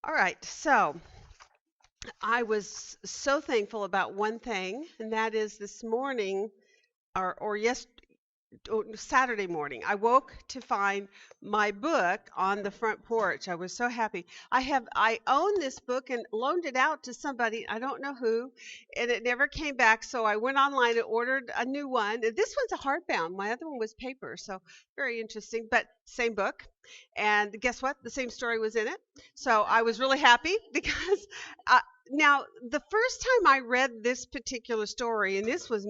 All right, so I was so thankful about one thing, and that is this morning, or yes, Saturday morning, I woke to find my book on the front porch. I was so happy. I own this book and loaned it out to somebody, I don't know who, and it never came back. So I went online and ordered a new one. And this one's a hardbound. My other one was paper, so very interesting, but same book. And guess what? The same story was in it. So I was really happy because uh, now, the first time I read this particular story, and this was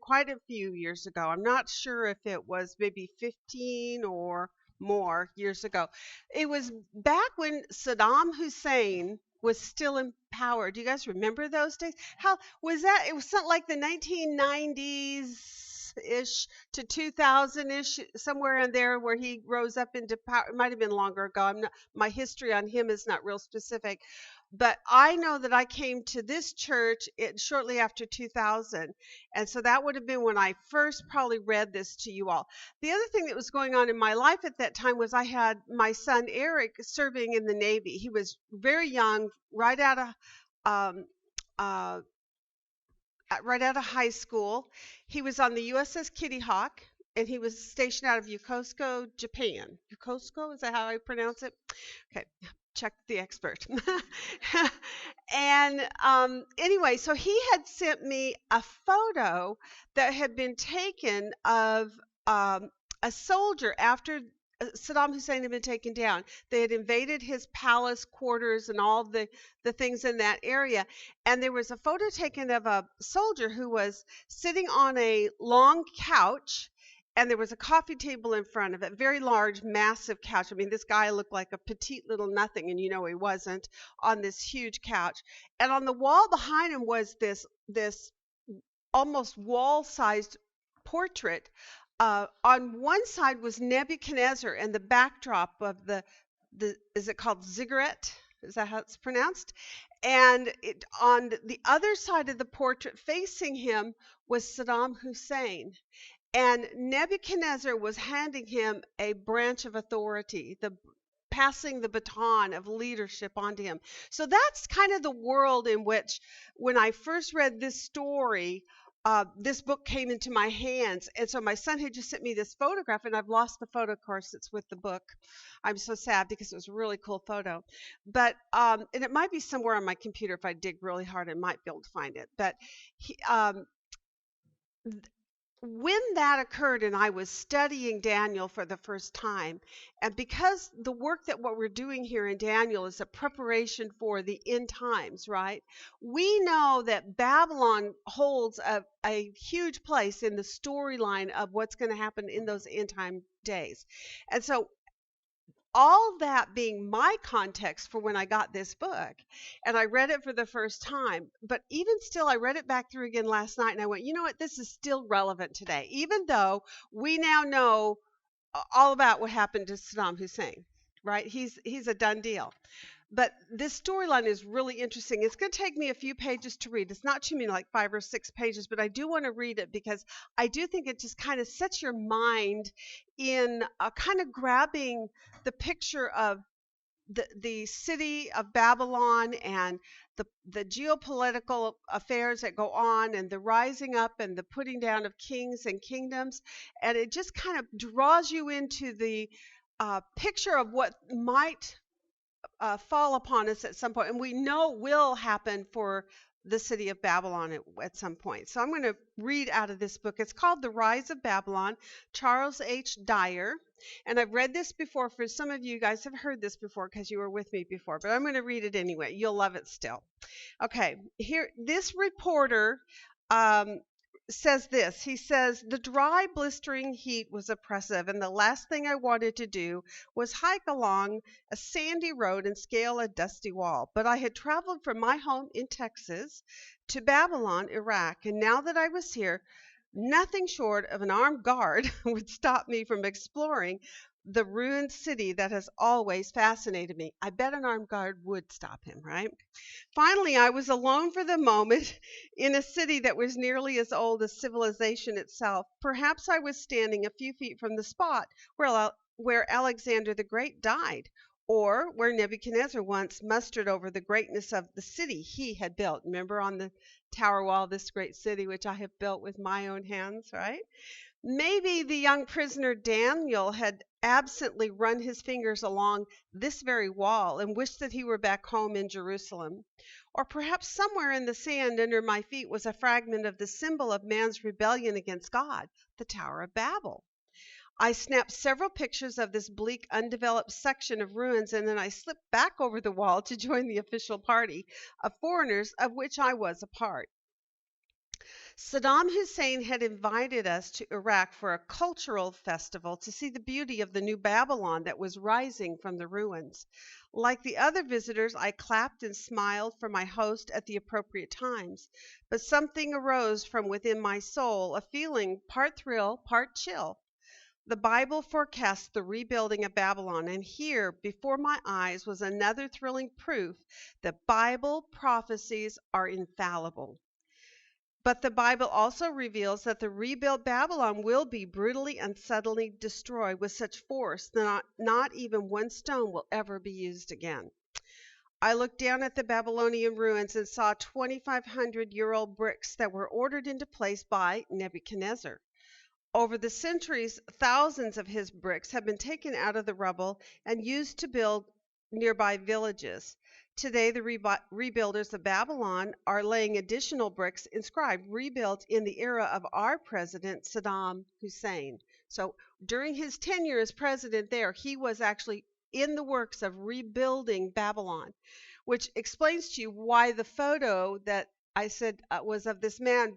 quite a few years ago. I'm not sure if it was maybe 15 or more years ago. It was back when Saddam Hussein was still in power. Do you guys remember those days? How was that? It was something like the 1990s ish to 2000 ish, somewhere in there where he rose up into power. It might have been longer ago. My history on him is not real specific, but I know that I came to this church shortly after 2000. And so that would have been when I first probably read this to you all. The other thing that was going on in my life at that time was I had my son Eric serving in the Navy. He was very young, um, uh, right out of high school. He was on the USS Kitty Hawk, and he was stationed out of Yokosuka, Japan. Yokosuka, is that how I pronounce it? Okay, check the expert. And anyway, so he had sent me a photo that had been taken of a soldier after Saddam Hussein had been taken down. They had invaded his palace quarters and all the things in that area. And there was a photo taken of a soldier who was sitting on a long couch, and there was a coffee table in front of it, very large, massive couch. I mean, this guy looked like a petite little nothing, and you know he wasn't, on this huge couch. And on the wall behind him was this almost wall-sized portrait. On one side was Nebuchadnezzar, and the backdrop of the is it called ziggurat? Is that how it's pronounced? And on the other side of the portrait facing him was Saddam Hussein. And Nebuchadnezzar was handing him a branch of authority, passing the baton of leadership onto him. So that's kind of the world in which, when I first read this story, this book came into my hands. And so my son had just sent me this photograph, and I've lost the photo, of course, it's with the book. I'm so sad because it was a really cool photo. But, and it might be somewhere on my computer. If I dig really hard, I might be able to find it. But when that occurred and I was studying Daniel for the first time, and because the work that what we're doing here in Daniel is a preparation for the end times, right? We know that Babylon holds a huge place in the storyline of what's going to happen in those end time days. And so all that being my context for when I got this book, and I read it for the first time, but even still, I read it back through again last night, and I went, you know what, this is still relevant today, even though we now know all about what happened to Saddam Hussein, right? He's a done deal. But this storyline is really interesting. It's going to take me a few pages to read. It's not too many, like 5 or 6 pages, but I do want to read it because I do think it just kind of sets your mind in kind of grabbing the picture of the city of Babylon and the geopolitical affairs that go on, and the rising up and the putting down of kings and kingdoms. And it just kind of draws you into the picture of what might fall upon us at some point, and we know will happen for the city of Babylon at some point. So I'm going to read out of this book. It's called The Rise of Babylon, Charles H. Dyer. And I've read this before. For some of you guys have heard this before because you were with me before, but I'm going to read it anyway. You'll love it still. Okay, here, this reporter says this. He says, the dry, blistering heat was oppressive, and the last thing I wanted to do was hike along a sandy road and scale a dusty wall. But I had traveled from my home in Texas to Babylon, Iraq, and now that I was here, nothing short of an armed guard would stop me from exploring the ruined city that has always fascinated me. I bet an armed guard would stop him, right? Finally, I was alone for the moment in a city that was nearly as old as civilization itself. Perhaps I was standing a few feet from the spot where Alexander the Great died, or where Nebuchadnezzar once mustered over the greatness of the city he had built. Remember on the tower wall, this great city which I have built with my own hands, right? Maybe the young prisoner Daniel had absently run his fingers along this very wall and wished that he were back home in Jerusalem. Or perhaps somewhere in the sand under my feet was a fragment of the symbol of man's rebellion against God, the Tower of Babel. I snapped several pictures of this bleak, undeveloped section of ruins, and then I slipped back over the wall to join the official party of foreigners of which I was a part. Saddam Hussein had invited us to Iraq for a cultural festival to see the beauty of the new Babylon that was rising from the ruins. Like the other visitors, I clapped and smiled for my host at the appropriate times, but something arose from within my soul, a feeling part thrill, part chill. The Bible forecasts the rebuilding of Babylon, and here before my eyes was another thrilling proof that Bible prophecies are infallible. But the Bible also reveals that the rebuilt Babylon will be brutally and suddenly destroyed with such force that not even one stone will ever be used again. I looked down at the Babylonian ruins and saw 2,500-year-old bricks that were ordered into place by Nebuchadnezzar. Over the centuries, thousands of his bricks have been taken out of the rubble and used to build nearby villages. Today, the rebuilders of Babylon are laying additional bricks inscribed, rebuilt in the era of our president, Saddam Hussein. So during his tenure as president there, he was actually in the works of rebuilding Babylon, which explains to you why the photo that I said was of this man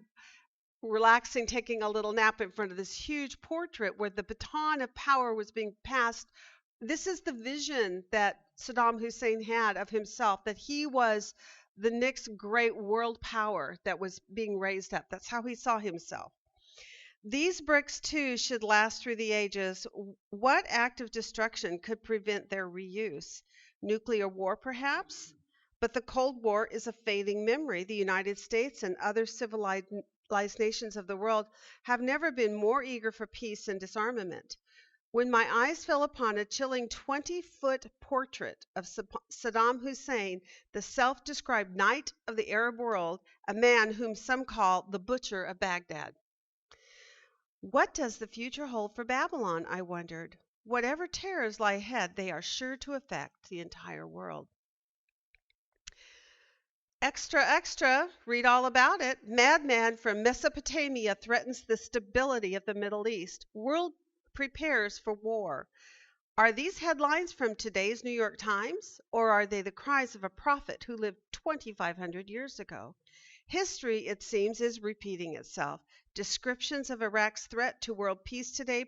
relaxing, taking a little nap in front of this huge portrait where the baton of power was being passed. This is the vision that Saddam Hussein had of himself, that he was the next great world power that was being raised up. That's how he saw himself. These bricks, too, should last through the ages. What act of destruction could prevent their reuse? Nuclear war, perhaps? But the Cold War is a fading memory. The United States and other civilized nations of the world have never been more eager for peace and disarmament. When my eyes fell upon a chilling 20-foot portrait of Saddam Hussein, the self-described knight of the Arab world, a man whom some call the Butcher of Baghdad. What does the future hold for Babylon, I wondered. Whatever terrors lie ahead, they are sure to affect the entire world. Extra, extra, read all about it. Madman from Mesopotamia threatens the stability of the Middle East. World prepares for war. Are these headlines from today's New York Times, or are they the cries of a prophet who lived 2,500 years ago? History, it seems, is repeating itself. Descriptions of Iraq's threat to world peace today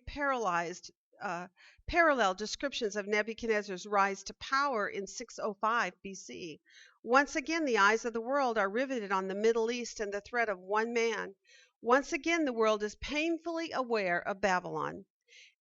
parallel descriptions of Nebuchadnezzar's rise to power in 605 BC. Once again, the eyes of the world are riveted on the Middle East and the threat of one man. Once again, the world is painfully aware of Babylon.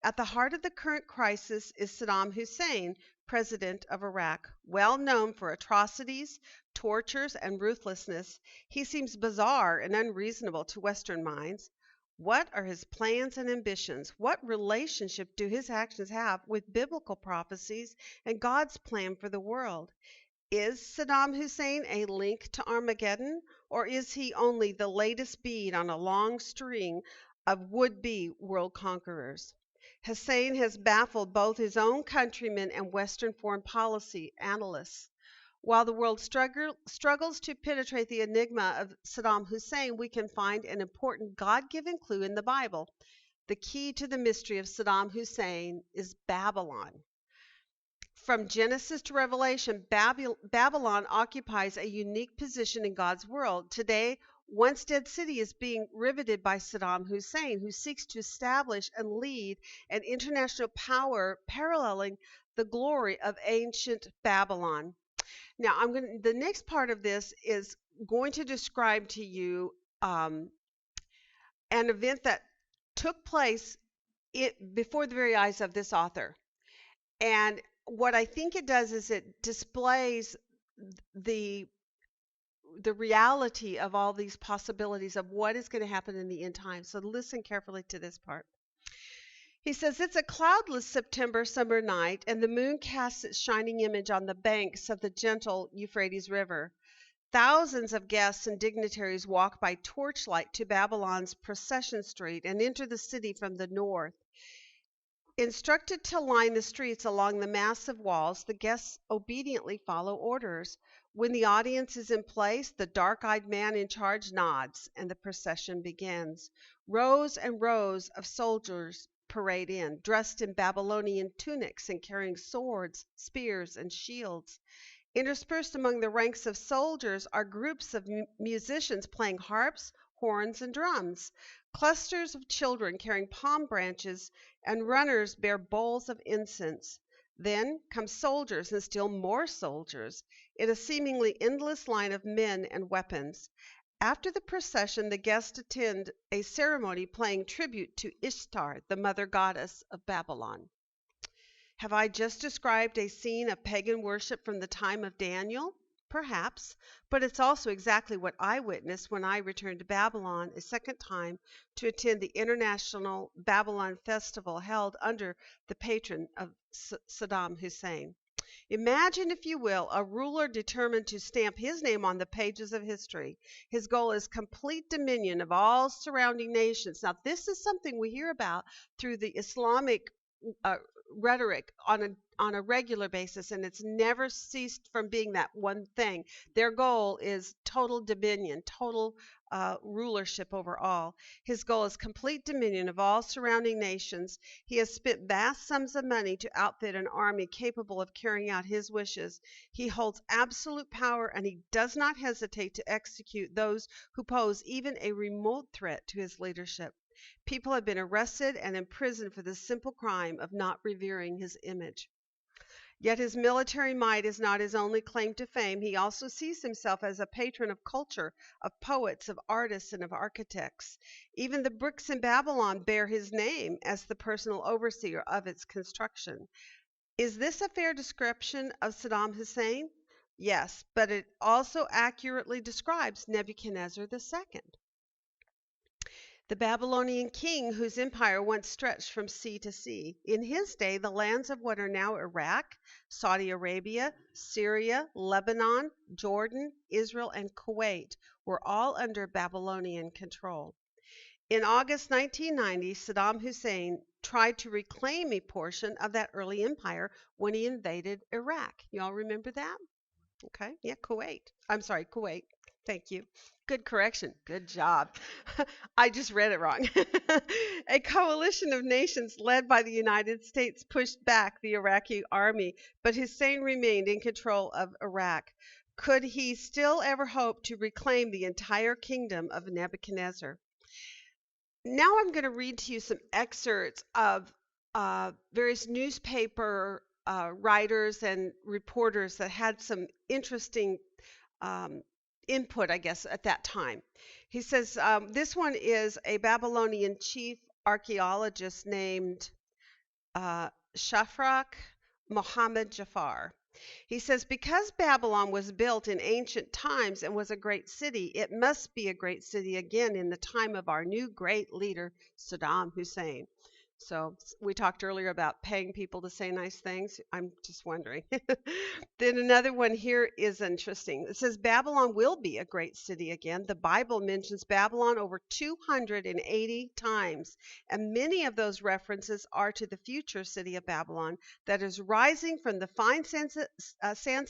At the heart of the current crisis is Saddam Hussein, president of Iraq. Well known for atrocities, tortures, and ruthlessness, he seems bizarre and unreasonable to Western minds. What are his plans and ambitions? What relationship do his actions have with biblical prophecies and God's plan for the world? Is Saddam Hussein a link to Armageddon, or is he only the latest bead on a long string of would-be world conquerors? Hussein has baffled both his own countrymen and Western foreign policy analysts. While the world struggles to penetrate the enigma of Saddam Hussein, we can find an important God-given clue in the Bible. The key to the mystery of Saddam Hussein is Babylon. From Genesis to Revelation, Babylon occupies a unique position in God's world. Today, once dead city is being riveted by Saddam Hussein, who seeks to establish and lead an international power paralleling the glory of ancient Babylon. Now, the next part of this is going to describe to you an event that took place before the very eyes of this author. And what I think it does is it displays the reality of all these possibilities of what is going to happen in the end times. So listen carefully to this part. He says, it's a cloudless September summer night, and the moon casts its shining image on the banks of the gentle Euphrates River. Thousands of guests and dignitaries walk by torchlight to Babylon's Procession Street and enter the city from the north. Instructed to line the streets along the massive walls, the guests obediently follow orders. When the audience is in place, the dark-eyed man in charge nods, and the procession begins. Rows and rows of soldiers parade in, dressed in Babylonian tunics and carrying swords, spears, and shields. Interspersed among the ranks of soldiers are groups of musicians playing harps, horns, and drums. Clusters of children carrying palm branches and runners bear bowls of incense. Then come soldiers and still more soldiers in a seemingly endless line of men and weapons. After the procession, the guests attend a ceremony paying tribute to Ishtar, the mother goddess of Babylon. Have I just described a scene of pagan worship from the time of Daniel? Perhaps, but it's also exactly what I witnessed when I returned to Babylon a second time to attend the International Babylon Festival held under the patron of Saddam Hussein. Imagine, if you will, a ruler determined to stamp his name on the pages of history. His goal is complete dominion of all surrounding nations. Now, this is something we hear about through the Islamic rhetoric on a regular basis, and it's never ceased from being that one thing. Their goal is total dominion, total rulership over all. His goal is complete dominion of all surrounding nations. He has spent vast sums of money to outfit an army capable of carrying out his wishes. He holds absolute power, and he does not hesitate to execute those who pose even a remote threat to his leadership. People have been arrested and imprisoned for the simple crime of not revering his image. Yet his military might is not his only claim to fame. He also sees himself as a patron of culture, of poets, of artists, and of architects. Even the bricks in Babylon bear his name as the personal overseer of its construction. Is this a fair description of Saddam Hussein? Yes, but it also accurately describes Nebuchadnezzar II. The Babylonian king whose empire once stretched from sea to sea. In his day, the lands of what are now Iraq, Saudi Arabia, Syria, Lebanon, Jordan, Israel, and Kuwait were all under Babylonian control. In August 1990, Saddam Hussein tried to reclaim a portion of that early empire when he invaded Iraq. Y'all remember that? Okay, yeah, Kuwait. I'm sorry, Kuwait. Thank you. Good correction. Good job. I just read it wrong. A coalition of nations led by the United States pushed back the Iraqi army, but Hussein remained in control of Iraq. Could he still ever hope to reclaim the entire kingdom of Nebuchadnezzar? Now I'm going to read to you some excerpts of various newspaper writers and reporters that had some interesting input, I guess, at that time. He says this one is a Babylonian chief archaeologist named Shafrak Mohammed Jafar. He says, because Babylon was built in ancient times and was a great city, it must be a great city again in the time of our new great leader, Saddam Hussein. So we talked earlier about paying people to say nice things. I'm just wondering. Then another one here is interesting. It says Babylon will be a great city again. The Bible mentions Babylon over 280 times, and many of those references are to the future city of Babylon that is rising from the fine sands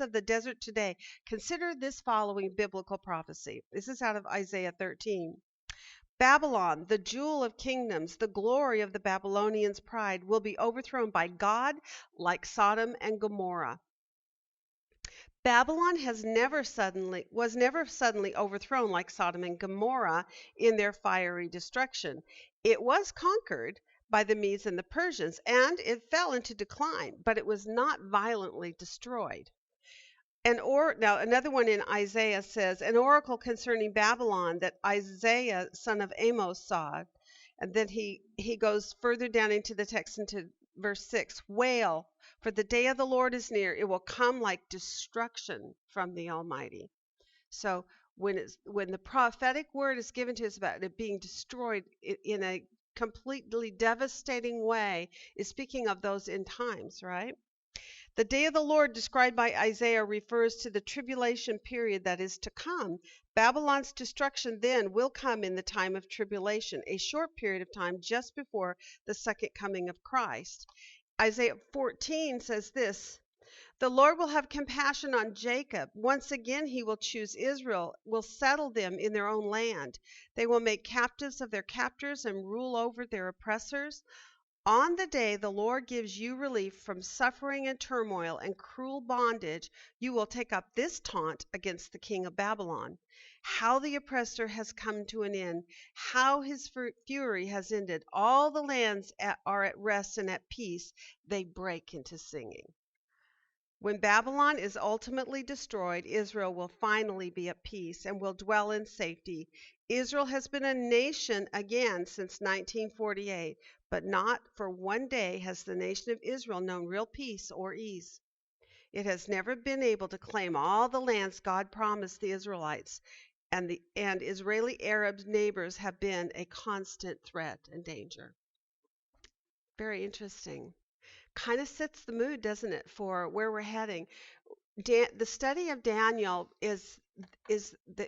of the desert today. Consider this following biblical prophecy. This is out of Isaiah 13. Babylon, the jewel of kingdoms, the glory of the Babylonians' pride, will be overthrown by God like Sodom and Gomorrah. Babylon was never suddenly overthrown like Sodom and Gomorrah in their fiery destruction. It was conquered by the Medes and the Persians, and it fell into decline, but it was not violently destroyed. Now another one in Isaiah says, an oracle concerning Babylon that Isaiah, son of Amos, saw. And then he goes further down into the text into verse 6. Wail, for the day of the Lord is near. It will come like destruction from the Almighty. So when the prophetic word is given to us about it being destroyed in a completely devastating way is speaking of those end times, right? The day of the Lord described by Isaiah refers to the tribulation period that is to come. Babylon's destruction then will come in the time of tribulation, a short period of time just before the second coming of Christ. Isaiah 14 says this: the Lord will have compassion on Jacob. Once again he will choose Israel, will settle them in their own land. They will make captives of their captors and rule over their oppressors. On the day the Lord gives you relief from suffering and turmoil and cruel bondage, you will take up this taunt against the king of Babylon. How the oppressor has come to an end, how his fury has ended. All the lands are at rest and at peace. They break into singing. When Babylon is ultimately destroyed, Israel will finally be at peace and will dwell in safety. Israel has been a nation again since 1948, but not for one day has the nation of Israel known real peace or ease. It has never been able to claim all the lands God promised the Israelites, and Israeli Arab neighbors have been a constant threat and danger. Very interesting. Kind of sets the mood, doesn't it, for where we're heading. The study of Daniel is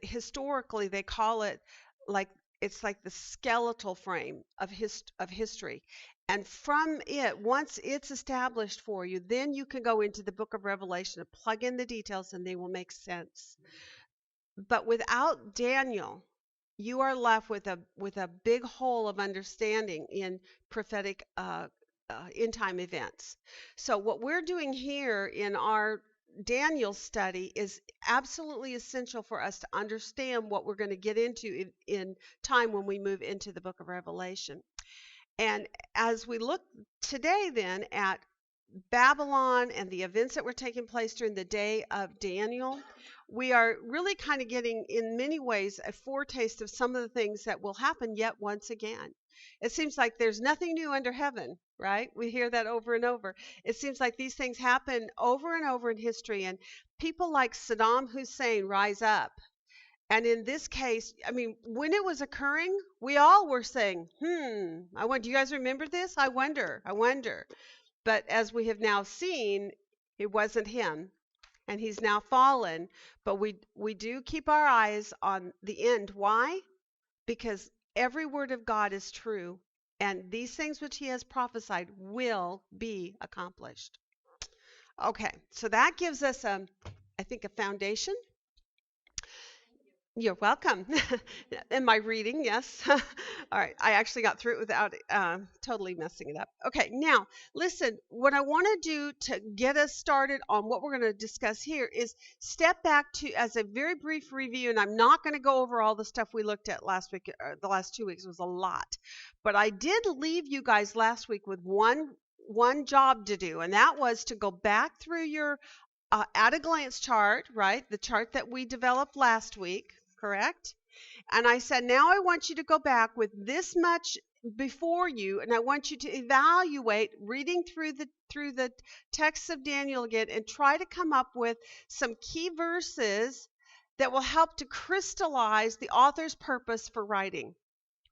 historically they call it like it's like the skeletal frame of history. And from it, once it's established for you, then you can go into the book of Revelation and plug in the details and they will make sense. But without Daniel, you are left with a big hole of understanding in prophetic end time events. So what we're doing here in our Daniel study is absolutely essential for us to understand what we're going to get into in time when we move into the book of Revelation. And as we look today then at Babylon and the events that were taking place during the day of Daniel, we are really kind of getting, in many ways, a foretaste of some of the things that will happen yet once again. It seems like there's nothing new under heaven, right? We hear that over and over. It seems like these things happen over and over in history, and people like Saddam Hussein rise up. And in this case, I mean, when it was occurring, we all were saying, I wonder, do you guys remember this? I wonder. But as we have now seen, it wasn't him, and he's now fallen. But we do keep our eyes on the end. Why? Because every word of God is true, and these things which he has prophesied will be accomplished. Okay, so that gives us, I think, a foundation. You're welcome. Am I reading? Yes. All right. I actually got through it without totally messing it up. Okay. Now, listen, what I want to do to get us started on what we're going to discuss here is step back to, as a very brief review, and I'm not going to go over all the stuff we looked at last week. The last 2 weeks was a lot. But I did leave you guys last week with one job to do, and that was to go back through your at a glance chart, right? The chart that we developed last week. Correct? And I said, now I want you to go back with this much before you, and I want you to evaluate reading through the text of Daniel again and try to come up with some key verses that will help to crystallize the author's purpose for writing,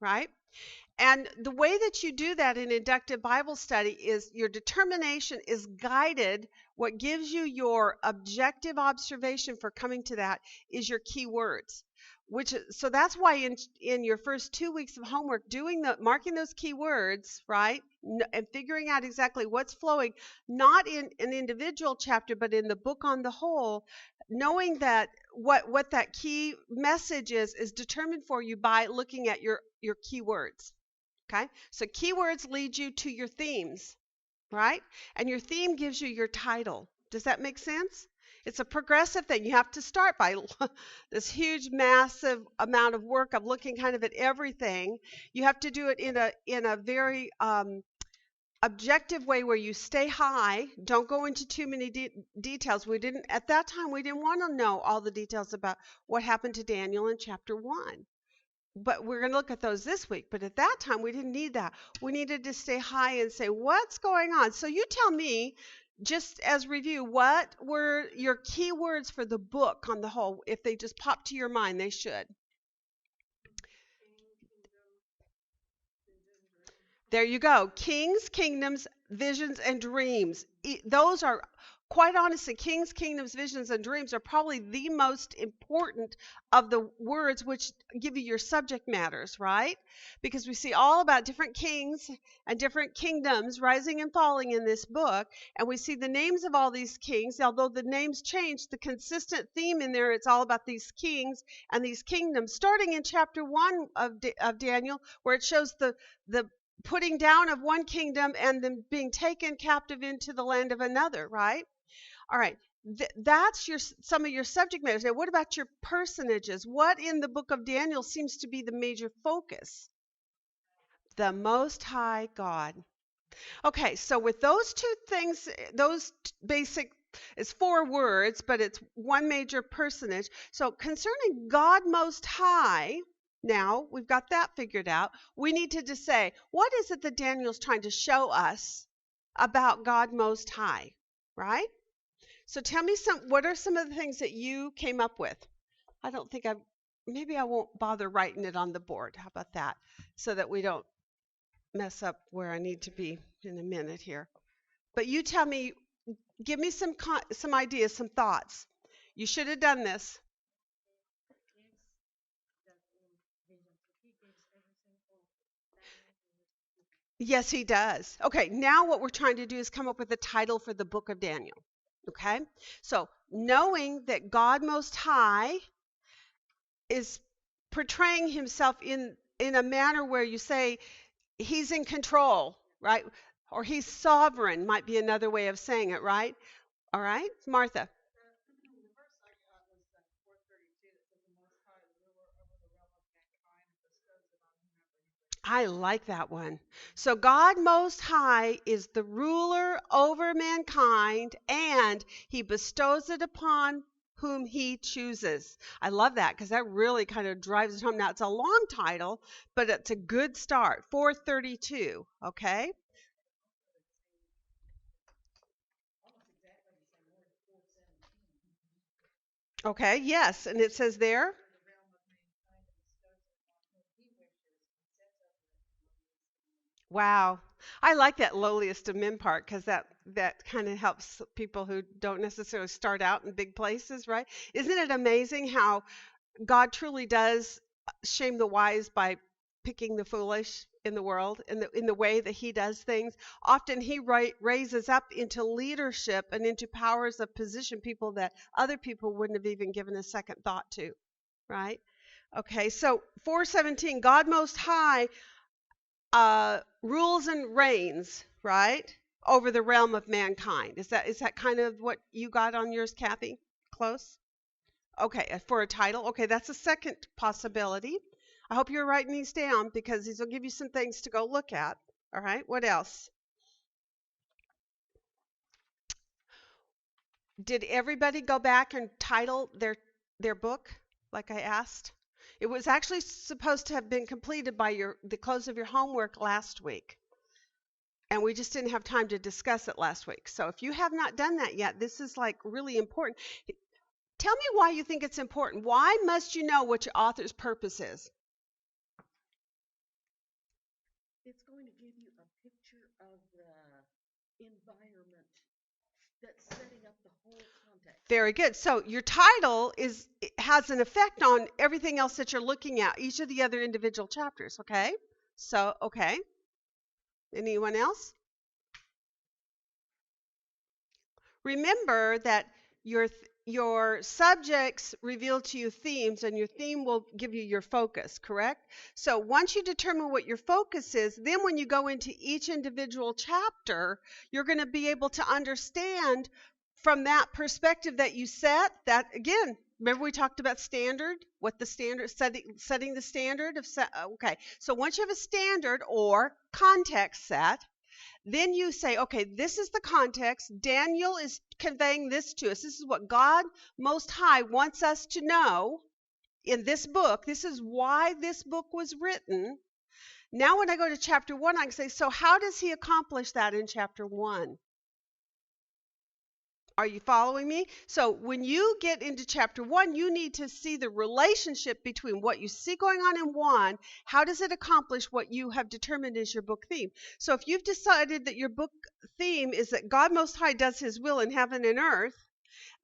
right? And the way that you do that in inductive Bible study is your determination is guided. What gives you your objective observation for coming to that is your key words. So that's why in your first 2 weeks of homework, marking those key words, right, and figuring out exactly what's flowing, not in an individual chapter, but in the book on the whole, knowing that what that key message is determined for you by looking at your key words. Okay, so keywords lead you to your themes, right? And your theme gives you your title. Does that make sense? It's a progressive thing. You have to start by this huge, massive amount of work of looking kind of at everything. You have to do it in a very objective way where you stay high. Don't go into too many details. At that time, we didn't want to know all the details about what happened to Daniel in chapter 1. But we're going to look at those this week. But at that time, we didn't need that. We needed to stay high and say, what's going on? So you tell me, just as review, what were your key words for the book on the whole? If they just pop to your mind, they should. There you go. Kings, kingdoms, visions, and dreams. Those are, quite honestly, kings, kingdoms, visions, and dreams are probably the most important of the words which give you your subject matters, right? Because we see all about different kings and different kingdoms rising and falling in this book. And we see the names of all these kings. Although the names change, the consistent theme in there, it's all about these kings and these kingdoms. Starting in chapter 1 of Daniel, where it shows the putting down of one kingdom and then being taken captive into the land of another, right? All right. That's some of your subject matters. Now, what about your personages? What in the book of Daniel seems to be the major focus? The Most High God. Okay, so with those two things, those basic, it's 4 words, but it's one major personage. So concerning God Most High, now we've got that figured out. We need to just say, what is it that Daniel's trying to show us about God Most High, right? So tell me what are some of the things that you came up with? I don't think maybe I won't bother writing it on the board. How about that? So that we don't mess up where I need to be in a minute here. But you tell me, give me some ideas, some thoughts. You should have done this. Yes, he does. Okay, now what we're trying to do is come up with a title for the book of Daniel. Okay, so knowing that God Most High is portraying himself in a manner where you say he's in control, right? Or he's sovereign might be another way of saying it, right? All right, Martha. I like that one. So God Most High is the ruler over mankind, and he bestows it upon whom he chooses. I love that because that really kind of drives it home. Now, it's a long title, but it's a good start. 432, okay? Okay, yes, and it says there. Wow. I like that lowliest of men part because that kind of helps people who don't necessarily start out in big places, right? Isn't it amazing how God truly does shame the wise by picking the foolish in the world in the way that he does things? Often he raises up into leadership and into powers of position people that other people wouldn't have even given a second thought to, right? Okay, so 417, God Most High rules and reigns, right, over the realm of mankind. Is that kind of what you got on yours, Kathy? Close? Okay, for a title. Okay, that's a second possibility. I hope you're writing these down because these will give you some things to go look at. All right, what else? Did everybody go back and title their book like I asked? It was actually supposed to have been completed by the close of your homework last week. And we just didn't have time to discuss it last week. So if you have not done that yet, this is like really important. Tell me why you think it's important. Why must you know what your author's purpose is? It's going to give you a picture of the environment that's setting up the whole context. Very good. So your title has an effect on everything else that you're looking at, each of the other individual chapters, okay? So, okay. Anyone else? Remember that your subjects reveal to you themes, and your theme will give you your focus, correct? So once you determine what your focus is, then when you go into each individual chapter, you're going to be able to understand from that perspective that you set, that again, remember we talked about standard, what the standard, setting the standard of, okay. So once you have a standard or context set, then you say, okay, this is the context. Daniel is conveying this to us. This is what God Most High wants us to know in this book. This is why this book was written. Now when I go to chapter 1, I can say, so how does he accomplish that in chapter 1? Are you following me? So when you get into chapter 1, you need to see the relationship between what you see going on in 1, how does it accomplish what you have determined is your book theme. So if you've decided that your book theme is that God Most High does his will in heaven and earth,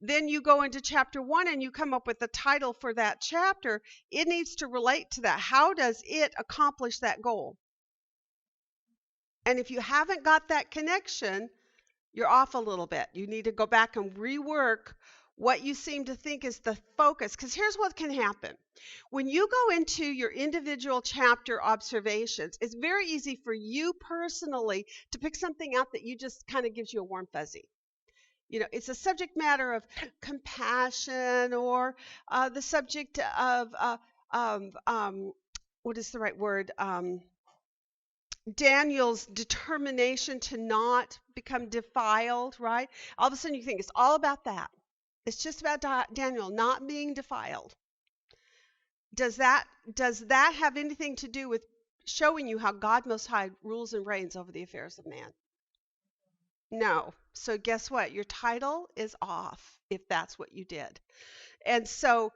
then you go into chapter 1 and you come up with the title for that chapter. It needs to relate to that. How does it accomplish that goal? And if you haven't got that connection, you're off a little bit. You need to go back and rework what you seem to think is the focus. Because here's what can happen. When you go into your individual chapter observations, it's very easy for you personally to pick something out that you just kind of gives you a warm fuzzy. You know, it's a subject matter of compassion or the subject of, what is the right word? Daniel's determination to not become defiled, right? All of a sudden you think it's all about that. It's just about Daniel not being defiled. Does that have anything to do with showing you how God Most High rules and reigns over the affairs of man? No. So guess what? Your title is off if that's what you did. And so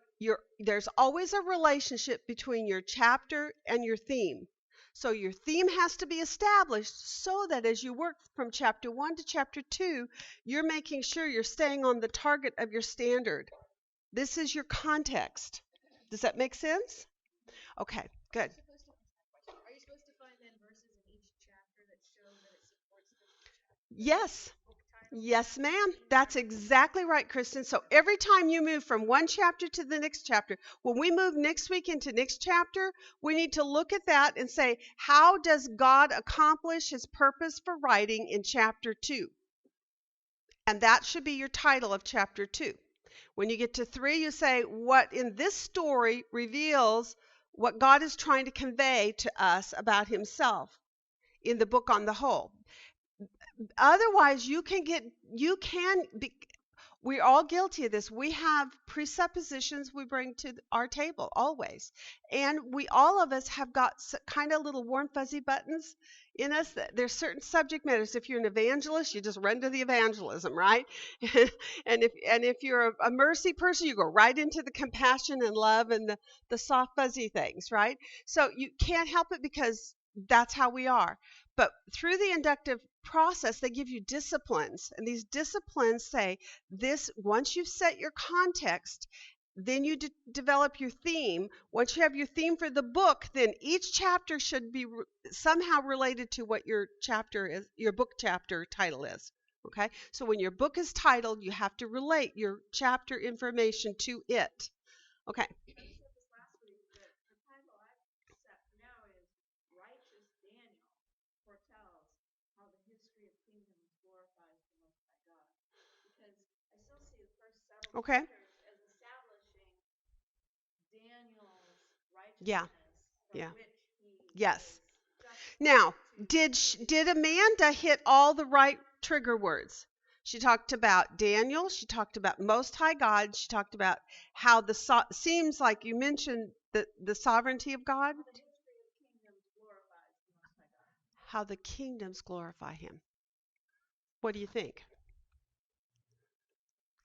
there's always a relationship between your chapter and your theme. So your theme has to be established so that as you work from chapter 1 to chapter 2, you're making sure you're staying on the target of your standard. This is your context. Does that make sense? Okay, good. Are you supposed to find then verses in each chapter that show that it supports the Yes. book title? Yes, ma'am. That's exactly right, Kristen. So every time you move from one chapter to the next chapter, when we move next week into next chapter, we need to look at that and say, how does God accomplish his purpose for writing in chapter 2? And that should be your title of chapter 2. When you get to 3, you say, what in this story reveals what God is trying to convey to us about himself in the book on the whole. Otherwise, we're all guilty of this. We have presuppositions we bring to our table always. And all of us have got kind of little warm fuzzy buttons in us. There's certain subject matters. If you're an evangelist, you just run to the evangelism, right? and if you're a mercy person, you go right into the compassion and love and the soft fuzzy things, right? So you can't help it because that's how we are. But through the inductive process, they give you disciplines. And these disciplines say this, once you've set your context, then you develop your theme. Once you have your theme for the book, then each chapter should be somehow related to what your book chapter title is. Okay? So when your book is titled, you have to relate your chapter information to it. Okay. Okay. As establishing Daniel's righteousness from which he Yes. Now, did Amanda hit all the right trigger words? She talked about Daniel. She talked about Most High God. She talked about how seems like you mentioned the sovereignty of God. How the kingdoms glorify him. What do you think?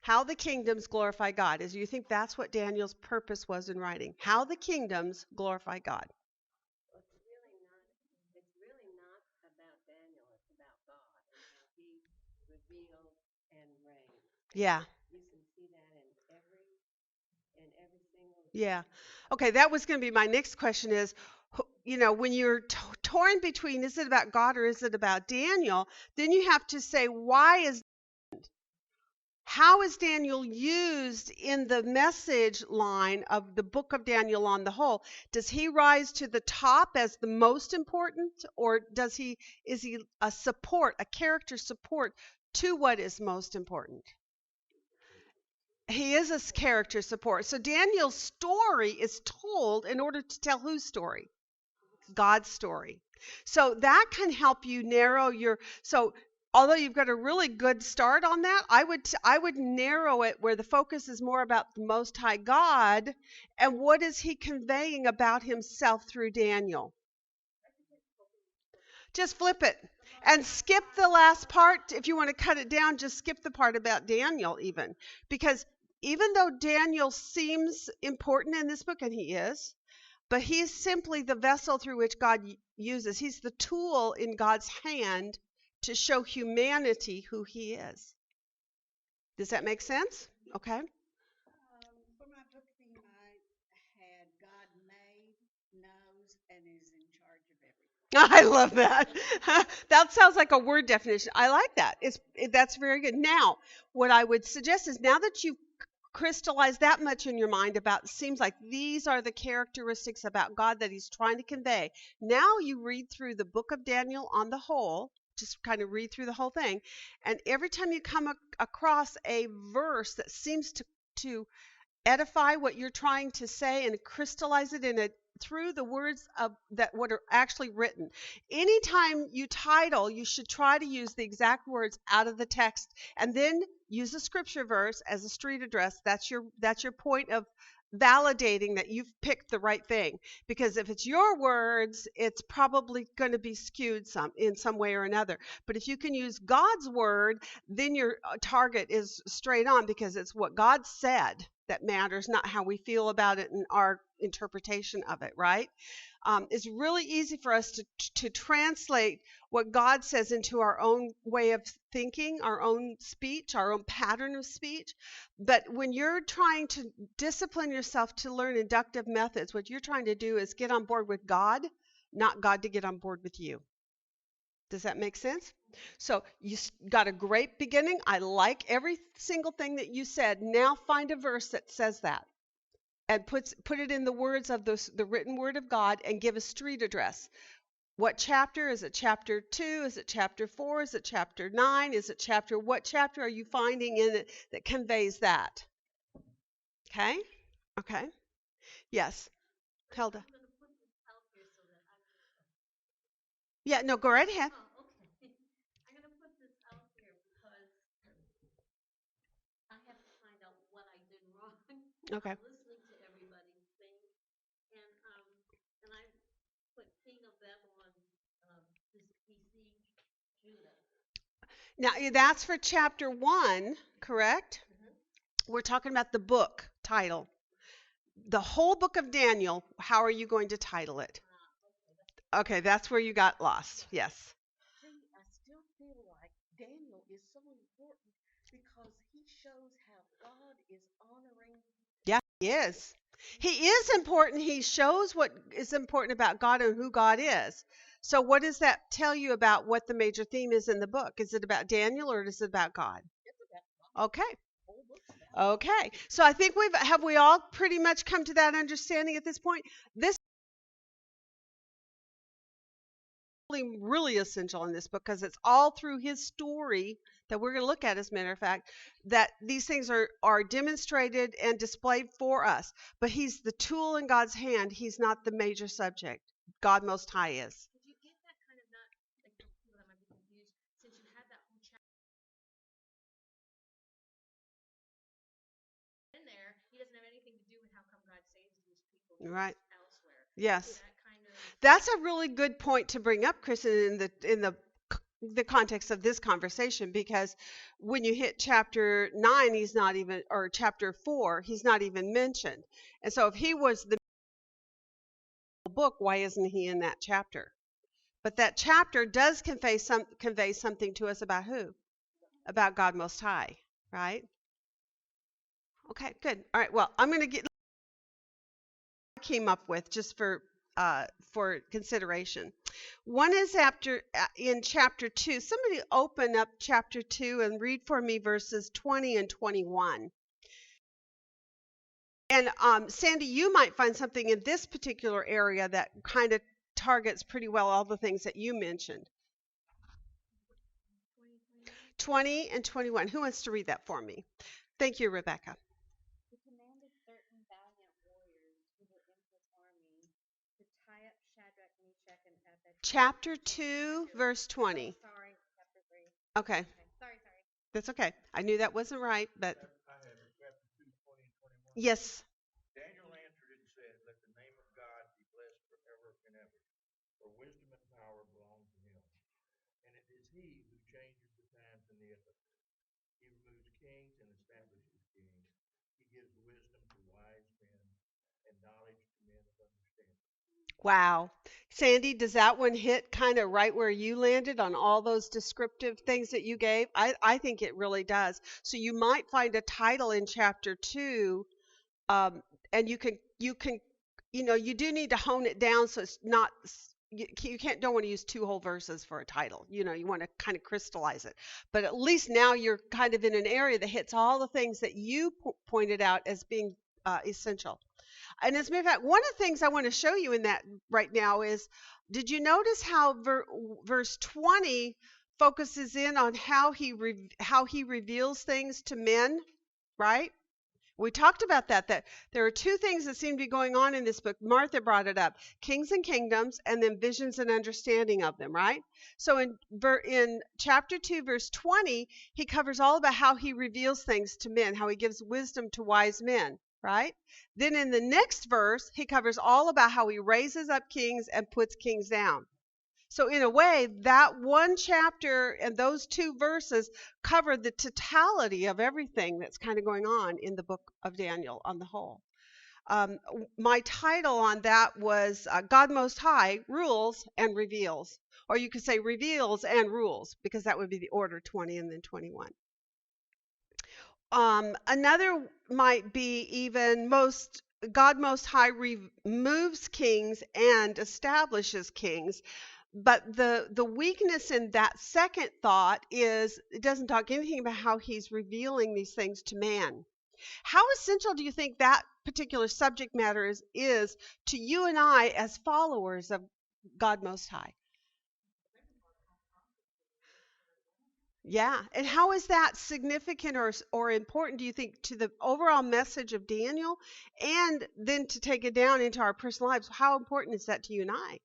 How the kingdoms glorify God. Do you think that's what Daniel's purpose was in writing? How the kingdoms glorify God. Well, it's really not about Daniel. It's about God and how he revealed and reigned. Yeah. You can see that in every single. Yeah. Okay, that was going to be my next question is, when you're torn between is it about God or is it about Daniel, then you have to say, how is Daniel used in the message line of the book of Daniel on the whole? Does he rise to the top as the most important, or is he a character support to what is most important? He is a character support. So Daniel's story is told in order to tell whose story? God's story. So that can help you narrow although you've got a really good start on that, I would narrow it where the focus is more about the Most High God and what is he conveying about himself through Daniel. Just flip it. And skip the last part. If you want to cut it down, just skip the part about Daniel even. Because even though Daniel seems important in this book, and he is, but he's simply the vessel through which God uses. He's the tool in God's hand to show humanity who he is. Does that make sense? Okay. For my book theme, I had God made, knows, and is in charge of everything. I love that. That sounds like a word definition. I like that. That's very good. Now, what I would suggest is now that you've crystallized that much in your mind about, seems like these are the characteristics about God that he's trying to convey. Now you read through the book of Daniel on the whole, just kind of read through the whole thing. And every time you come across a verse that seems to edify what you're trying to say and crystallize it through the words of that what are actually written. Anytime you title, you should try to use the exact words out of the text and then use a scripture verse as a street address. That's your point of validating that you've picked the right thing. Because if it's your words, it's probably going to be skewed in some way or another. But if you can use God's word, then your target is straight on, because it's what God said that matters, not how we feel about it and our interpretation of it, right? It's really easy for us to translate what God says into our own way of thinking, our own speech, our own pattern of speech. But when you're trying to discipline yourself to learn inductive methods, what you're trying to do is get on board with God, not God to get on board with you. Does that make sense? So you got a great beginning. I like every single thing that you said. Now find a verse that says that and put it in the words of the written word of God and give a street address. What chapter? Is it chapter 2? Is it chapter 4? Is it chapter 9? Is it what chapter are you finding in it that conveys that? Okay? Okay. Yes. Hilda. Yeah, no, go right ahead. Oh, okay. I'm going to put this out here because I have to find out what I did wrong. Okay. I'm listening to everybody sing, and I put King of Babylon, BC, Judah. Now, that's for chapter 1, correct? Mm-hmm. We're talking about the book title. The whole book of Daniel, how are you going to title it? Okay, that's where you got lost. Yes. See, I still feel like Daniel is so important because he shows how God is honoring. Yeah, he is. He is important. He shows what is important about God and who God is. So what does that tell you about what the major theme is in the book? Is it about Daniel or is it about God? It's about God. Okay. The whole book's about Okay. So I think have we all pretty much come to that understanding at this point? This is really essential in this book because it's all through his story that we're going to look at, as a matter of fact, that these things are demonstrated and displayed for us. But he's the tool in God's hand. He's not the major subject. God Most High is. Did you get that kind of not, like, people that might be confused, since you had that whole chapter in there, he doesn't have anything to do with how come God saves these people Right. elsewhere. Yes. So that kind of, That's a really good point to bring up, Kristen, in the context of this conversation, because when you hit chapter 9, he's not even, or chapter 4, he's not even mentioned. And so if he was the book, why isn't he in that chapter? But that chapter does convey something to us about who? About God Most High, right? Okay, good. All right, well, I'm going to get came up with just for consideration. One is in chapter 2. Somebody open up chapter 2 and read for me verses 20 and 21. And Sandy, you might find something in this particular area that kind of targets pretty well all the things that you mentioned. 20 and 21. Who wants to read that for me? Thank you, Rebecca. He commanded certain valiant warriors who were in his army to tie up Shadrach, Meshach, and Abednego. Chapter 2, verse 20. Oh, sorry, chapter 3. Okay. Sorry. That's okay. I knew that wasn't right, but I have it, chapter 2, 20 and 21. yes. Daniel answered and said, let the name of God be blessed forever and ever, for wisdom and power belong to him. And it is kings and establishes kings. He gives wisdom to wise men and knowledge to men of understanding. Wow. Sandy, does that one hit kind of right where you landed on all those descriptive things that you gave? I think it really does. So you might find a title in chapter 2, and you can, you do need to hone it down so it's not, you can't, don't want to use 2 whole verses for a title. You want to kind of crystallize it. But at least now you're kind of in an area that hits all the things that you pointed out as being essential. And as a matter of fact, one of the things I want to show you in that right now is, did you notice how verse 20 focuses in on how he reveals things to men, right? We talked about that there are 2 things that seem to be going on in this book. Martha brought it up: kings and kingdoms, and then visions and understanding of them, right? So in chapter 2, verse 20, he covers all about how he reveals things to men, how he gives wisdom to wise men, right? Then in the next verse, he covers all about how he raises up kings and puts kings down. So in a way, that one chapter and those 2 verses cover the totality of everything that's kind of going on in the book of Daniel on the whole. My title on that was God Most High Rules and Reveals. Or you could say Reveals and Rules, because that would be the order, 20 and then 21. Another might be even God Most High removes kings and establishes kings. But the weakness in that second thought is it doesn't talk anything about how he's revealing these things to man. How essential do you think that particular subject matter is to you and I as followers of God Most High? Yeah, and how is that significant or important, do you think, to the overall message of Daniel, and then to take it down into our personal lives? How important is that to you and I?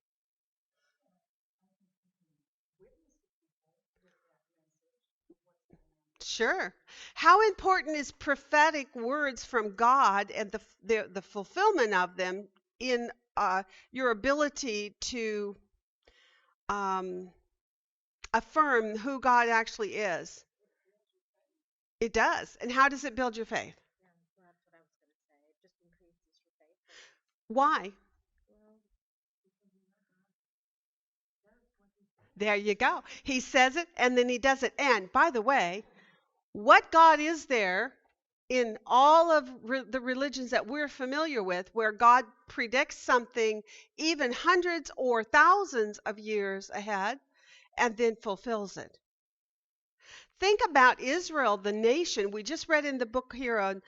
Sure. How important is prophetic words from God and the fulfillment of them in your ability to affirm who God actually is? It does. And how does it build your faith? Yeah, well, that's what I was going to say. It just increases your faith. Why? Well, There you go. He says it and then he does it. And by the way, what God is there in all of the religions that we're familiar with, where God predicts something even hundreds or thousands of years ahead and then fulfills it? Think about Israel, the nation. We just read in the book here on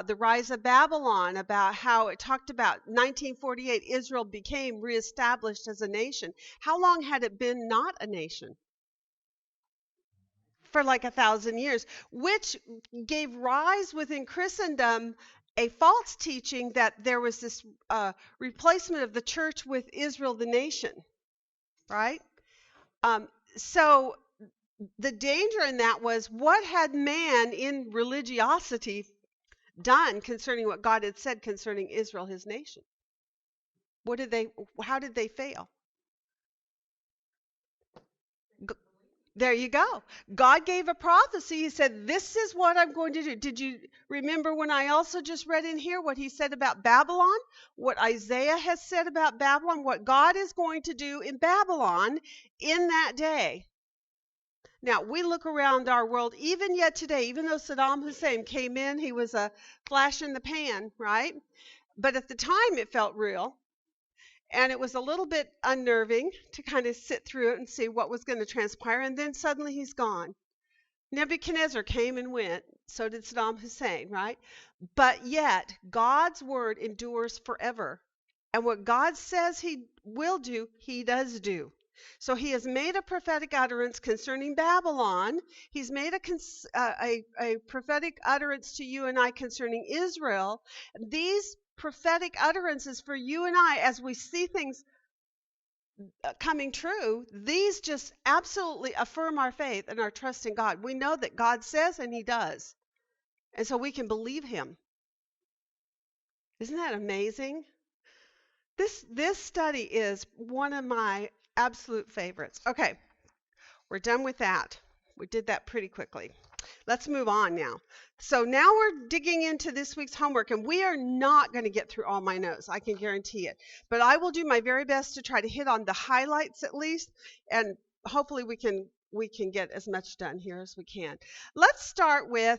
the rise of Babylon about how it talked about 1948, Israel became reestablished as a nation. How long had it been not a nation? For like 1,000 years, which gave rise within Christendom a false teaching that there was this replacement of the church with Israel, the nation, right? So the danger in that was, what had man in religiosity done concerning what God had said concerning Israel, his nation? How did they fail? There you go. God gave a prophecy. He said, this is what I'm going to do. Did you remember when I also just read in here what he said about Babylon? What Isaiah has said about Babylon? What God is going to do in Babylon in that day? Now, we look around our world, even yet today, even though Saddam Hussein came in, he was a flash in the pan, right? But at the time, it felt real. And it was a little bit unnerving to kind of sit through it and see what was going to transpire. And then suddenly he's gone. Nebuchadnezzar came and went. So did Saddam Hussein, right? But yet, God's word endures forever. And what God says he will do, he does do. So he has made a prophetic utterance concerning Babylon. He's made a prophetic utterance to you and I concerning Israel. These prophetic utterances for you and I, as we see things coming true, these just absolutely affirm our faith and our trust in God. We know that God says and he does. And so we can believe him. Isn't that amazing? This study is one of my absolute favorites. Okay, we're done with that. We did that pretty quickly. Let's move on now. So now we're digging into this week's homework, and we are not going to get through all my notes. I can guarantee it. But I will do my very best to try to hit on the highlights at least, and hopefully we can get as much done here as we can. Let's start with,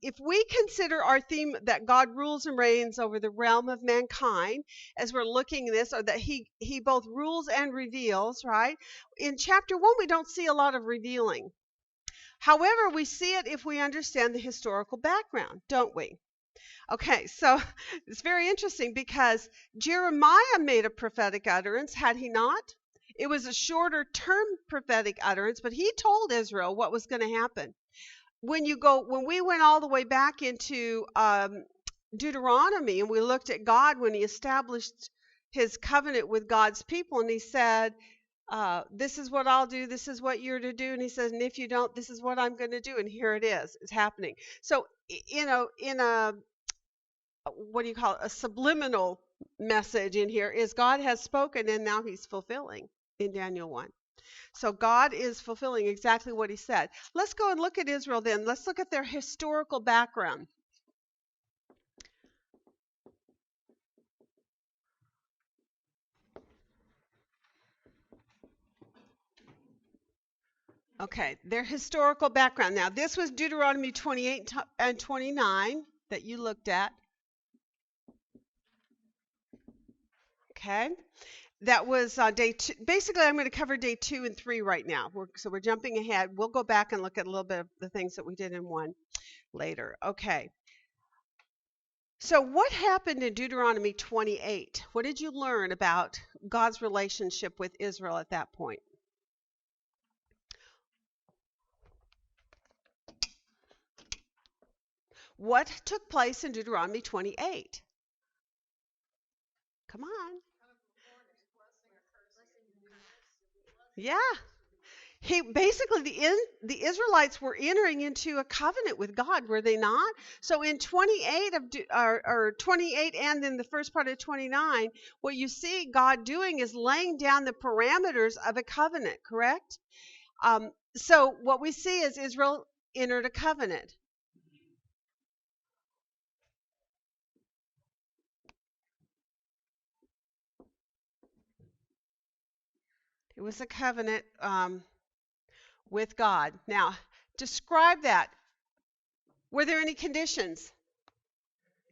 if we consider our theme that God rules and reigns over the realm of mankind, as we're looking at this, or that he both rules and reveals, right? In chapter 1, we don't see a lot of revealing. However, we see it if we understand the historical background, don't we? Okay, so it's very interesting because Jeremiah made a prophetic utterance, had he not? It was a shorter term prophetic utterance, but he told Israel what was going to happen. When we went all the way back into Deuteronomy, and we looked at God when he established his covenant with God's people, and he said, this is what I'll do, this is what you're to do, and he says, and if you don't, this is what I'm going to do, and here it is, it's happening. So, in a what do you call it, a subliminal message in here is God has spoken, and now he's fulfilling in Daniel 1. So God is fulfilling exactly what he said. Let's go and look at Israel then. Let's look at their historical background. Okay, their historical background. Now, this was Deuteronomy 28 and 29 that you looked at. Okay, that was day 2. Basically, I'm going to cover day 2 and 3 right now. So we're jumping ahead. We'll go back and look at a little bit of the things that we did in 1 later. Okay. So what happened in Deuteronomy 28? What did you learn about God's relationship with Israel at that point? What took place in Deuteronomy 28? Come on. Yeah. The Israelites were entering into a covenant with God, were they not? So in 28 or 28 and in the first part of 29, what you see God doing is laying down the parameters of a covenant, correct? So what we see is Israel entered a covenant. It was a covenant with God. Now, describe that. Were there any conditions?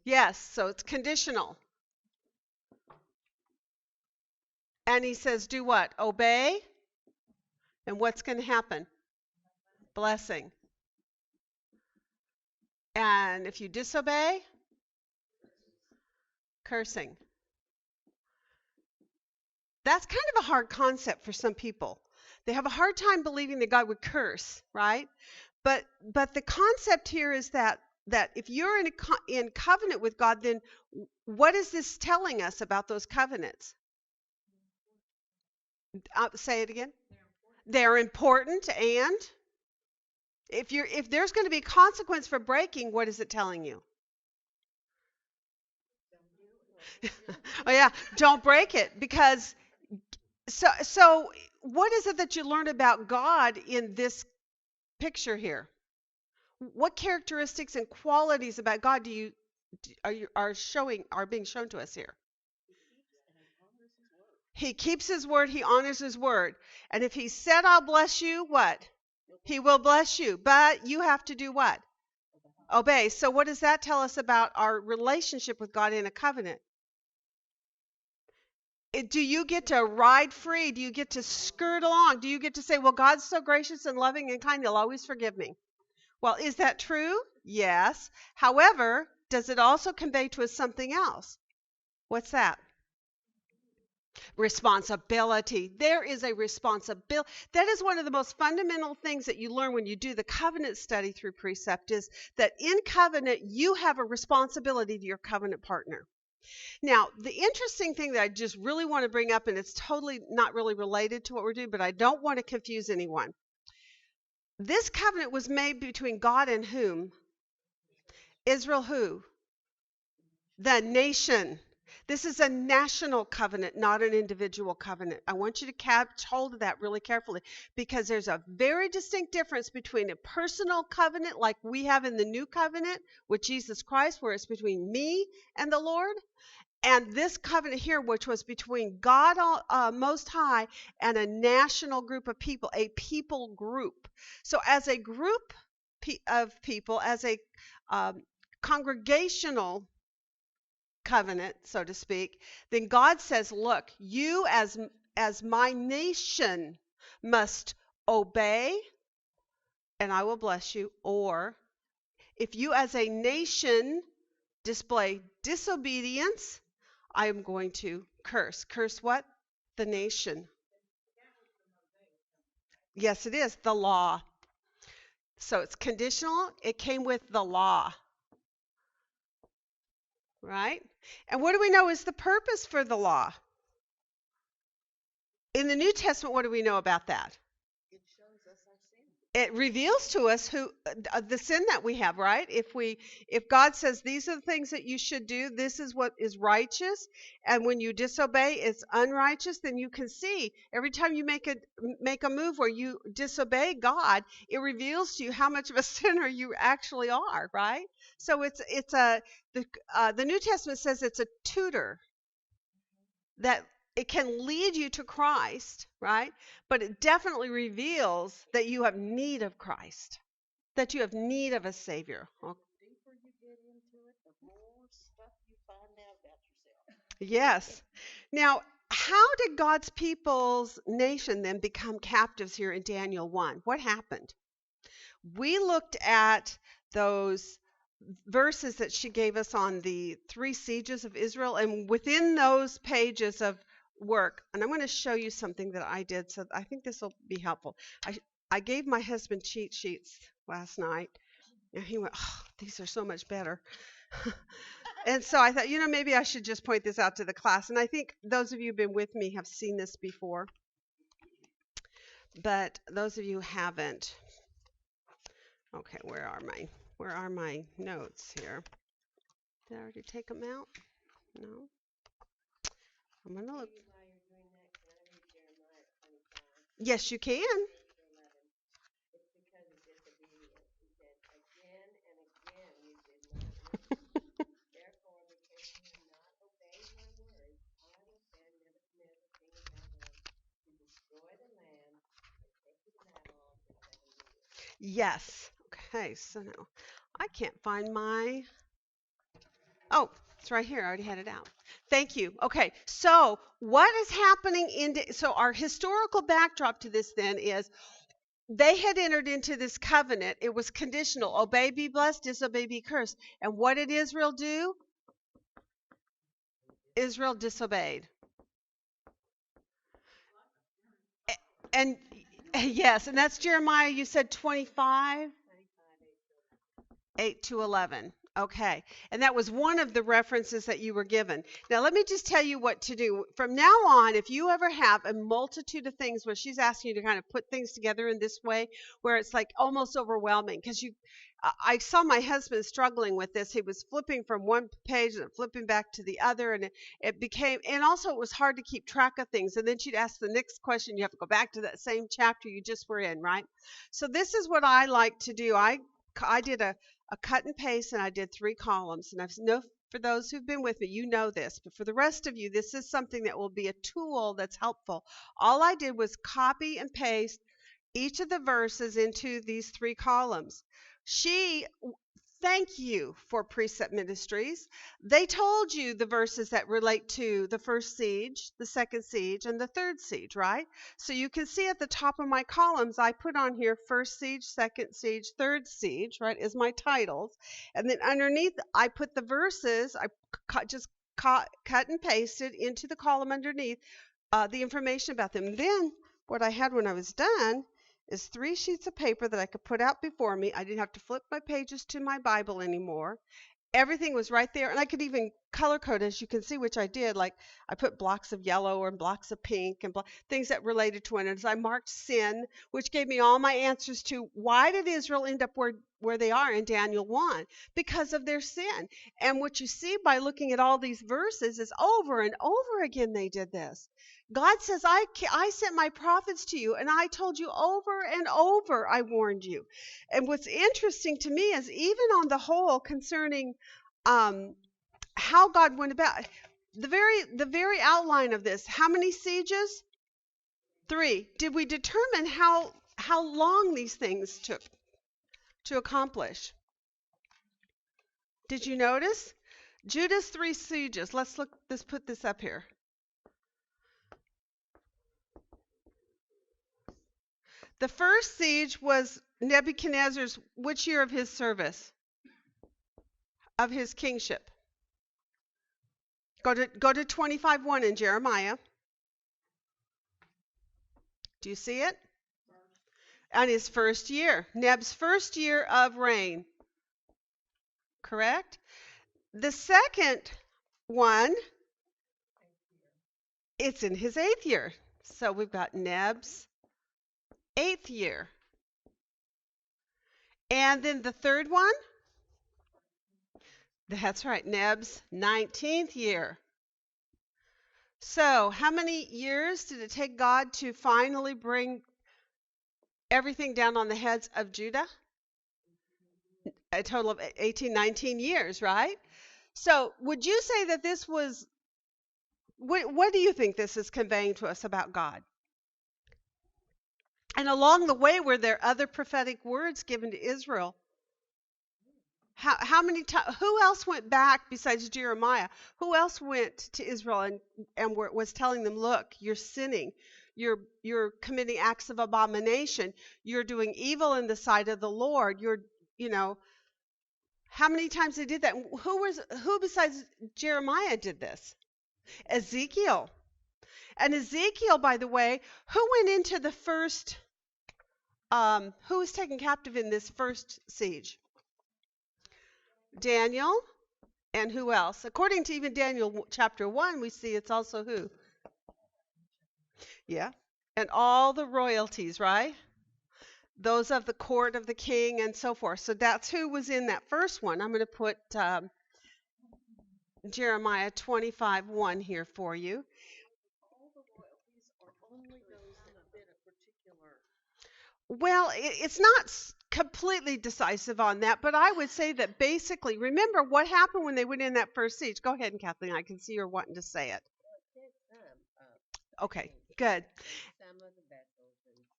Yes, so it's conditional. And he says, do what? Obey. And what's going to happen? Blessing. And if you disobey, cursing. That's kind of a hard concept for some people. They have a hard time believing that God would curse, right? But the concept here is that if you're in covenant with God, then what is this telling us about those covenants? Say it again. They're important, and if there's going to be consequence for breaking, what is it telling you? Oh yeah, don't break it, because so what is it that you learn about God in this picture here? What characteristics and qualities about God are being shown to us here? He keeps his word, he honors his word. And if he said, I'll bless you, what? He will bless you. But you have to do what? Obey. So what does that tell us about our relationship with God in a covenant? Do you get to ride free? Do you get to skirt along? Do you get to say, well, God's so gracious and loving and kind, he'll always forgive me? Well, is that true? Yes. However, does it also convey to us something else? What's that? Responsibility. There is a responsibility. That is one of the most fundamental things that you learn when you do the covenant study through Precept, is that in covenant, you have a responsibility to your covenant partner. Now, the interesting thing that I just really want to bring up, and it's totally not really related to what we're doing, but I don't want to confuse anyone. This covenant was made between God and whom? Israel who? The nation. This is a national covenant, not an individual covenant. I want you to catch hold of that really carefully, because there's a very distinct difference between a personal covenant like we have in the new covenant with Jesus Christ, where it's between me and the Lord, and this covenant here, which was between God Most High and a national group of people, a people group. So as a group of people, as a congregational covenant, so to speak, then God says, look, you as my nation must obey and I will bless you. Or if you as a nation display disobedience, I am going to curse. Curse what? The nation. Yes, it is the law. So it's conditional. It came with the law. Right? And what do we know is the purpose for the law? In the New Testament, what do we know about that? It shows us our sin. It reveals to us who the sin that we have, right? If God says these are the things that you should do, this is what is righteous, and when you disobey, it's unrighteous, then you can see every time you make a move where you disobey God, it reveals to you how much of a sinner you actually are, right? So the New Testament says it's a tutor that it can lead you to Christ, right? But it definitely reveals that you have need of Christ, that you have need of a Savior. The deeper you get into it, the more stuff you find out about yourself. Yes. Now, how did God's people's nation then become captives here in Daniel 1? What happened? We looked at those verses that she gave us on the 3 sieges of Israel, and within those pages of work, and I'm going to show you something that I did, so I think this will be helpful. I gave my husband cheat sheets last night, and he went, oh, these are so much better. And so I thought, maybe I should just point this out to the class, and I think those of you who've been with me have seen this before, but those of you who haven't, okay, where are my notes here? Did I already take them out? No. I'm going to look. While you're doing that, can I read Jeremiah 25? Yes, you can. It's because of disobedience. He said, again and again you did not listen. Therefore, because you have not obeyed my words, I will send Nebuchadnezzar, king of Babylon, to destroy the land and take you to Babylon for 7 years. Yes. Okay, so now I can't find my... Oh, it's right here. I already had it out. Thank you. Okay, so what is happening so our historical backdrop to this then is they had entered into this covenant. It was conditional. Obey, be blessed. Disobey, be cursed. And what did Israel do? Israel disobeyed. And yes, and that's Jeremiah, you said 25? 8 to 11. Okay. And that was one of the references that you were given. Now, let me just tell you what to do. From now on, if you ever have a multitude of things where she's asking you to kind of put things together in this way, where it's like almost overwhelming, because I saw my husband struggling with this. He was flipping from one page and flipping back to the other, and it became, and also it was hard to keep track of things. And then she'd ask the next question. You have to go back to that same chapter you just were in, right? So this is what I like to do. I did a cut and paste, and I did 3 columns. And I know for those who've been with me, you know this, but for the rest of you, this is something that will be a tool that's helpful. All I did was copy and paste each of the verses into these 3 columns. Thank you for Precept Ministries. They told you the verses that relate to the first siege, the second siege, and the third siege, right? So you can see at the top of my columns, I put on here first siege, second siege, third siege, right, as my titles. And then underneath, I put the verses, I just cut and pasted into the column underneath the information about them. Then what I had when I was done is 3 sheets of paper that I could put out before me. I didn't have to flip my pages to my Bible anymore. Everything was right there, and I could even color code, as you can see, which I did. Like I put blocks of yellow and blocks of pink and things that related to it. And as I marked sin, which gave me all my answers to why did Israel end up where they are in Daniel 1? Because of their sin. And what you see by looking at all these verses is over and over again they did this. God says, I sent my prophets to you, and I told you over and over, I warned you. And what's interesting to me is even on the whole concerning how God went about the very outline of this. How many sieges? 3. Did we determine how long these things took to accomplish? Did you notice? Judah's 3 sieges. Let's put this up here. The first siege was Nebuchadnezzar's which year of his service? Of his kingship. Go to 25:1 in Jeremiah. Do you see it? On his first year. Neb's first year of reign. Correct? The second one, it's in his 8th year. So we've got Neb's 8th year. And then the third one, that's right, Neb's 19th year. So how many years did it take God to finally bring everything down on the heads of Judah? A total of 18, 19 years, right? So would you say that this was, what do you think this is conveying to us about God? And along the way, were there other prophetic words given to Israel? How many times? Who else went back besides Jeremiah? Who else went to Israel and was telling them, look, you're sinning, you're committing acts of abomination, you're doing evil in the sight of the Lord. How many times they did that? Who besides Jeremiah did this? Ezekiel. And Ezekiel, by the way, who went into the first? Who was taken captive in this first siege? Daniel, and who else? According to even Daniel chapter 1, we see it's also who? Yeah, and all the royalties, right? Those of the court of the king and so forth. So that's who was in that first one. I'm going to put Jeremiah 25:1 here for you. All the royalties are only those that fit a particular. Well, it's not completely decisive on that, but I would say that basically, remember what happened when they went in that first siege. Go ahead, Kathleen. I can see you're wanting to say it. Well, it says some. Okay, good. Some of the vessels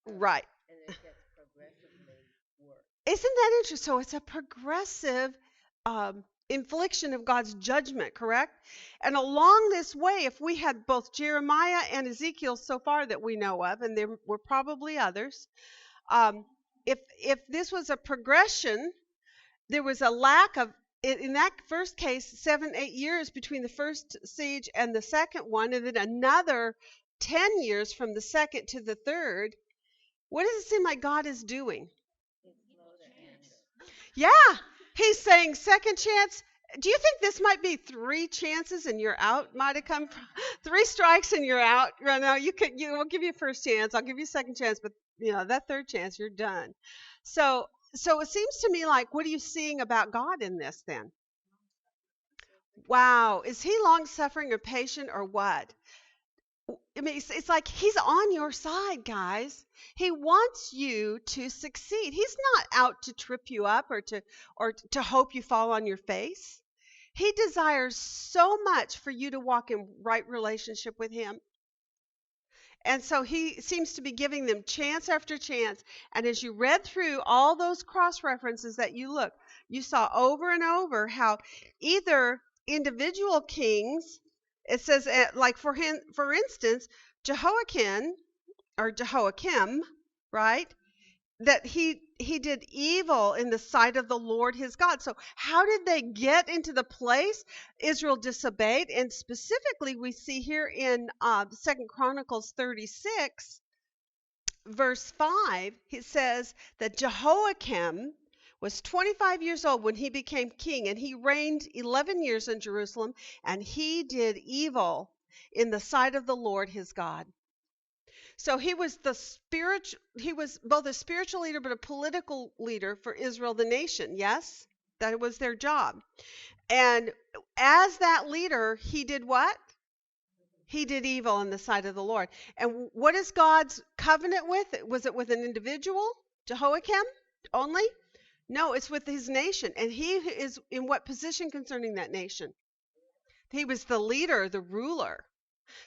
and Right. and it gets progressively worse. Isn't that interesting? So it's a progressive infliction of God's judgment, correct? And along this way, if we had both Jeremiah and Ezekiel so far that we know of, and there were probably others, if this was a progression, there was a lack of, in that first case, 7, 8 years between the first siege and the second one, and then another 10 years from the second to the third. What does it seem like God is doing? Yeah, he's saying second chance. Do you think this might be 3 chances and you're out? Might have come from 3 strikes and you're out. Right now, we'll give you a first chance. I'll give you a second chance, but that third chance, you're done. So it seems to me like, what are you seeing about God in this then? Wow, is he long-suffering or patient or what? I mean, it's like he's on your side, guys. He wants you to succeed. He's not out to trip you up or to hope you fall on your face. He desires so much for you to walk in right relationship with him. And so he seems to be giving them chance after chance. And as you read through all those cross references that you saw over and over how either individual kings, it says, like for instance, Jehoiakim or Jehoiakim, right? That he did evil in the sight of the Lord his God. So how did they get into the place? Israel disobeyed, and specifically we see here in 2 Chronicles 36, verse 5, it says that Jehoiakim was 25 years old when he became king, and he reigned 11 years in Jerusalem, and he did evil in the sight of the Lord his God. So he was both a spiritual leader but a political leader for Israel, the nation. Yes, that was their job. And as that leader, he did what? He did evil in the sight of the Lord. And what is God's covenant with? Was it with an individual, Jehoiakim, only? No, it's with his nation. And he is in what position concerning that nation? He was the leader, the ruler.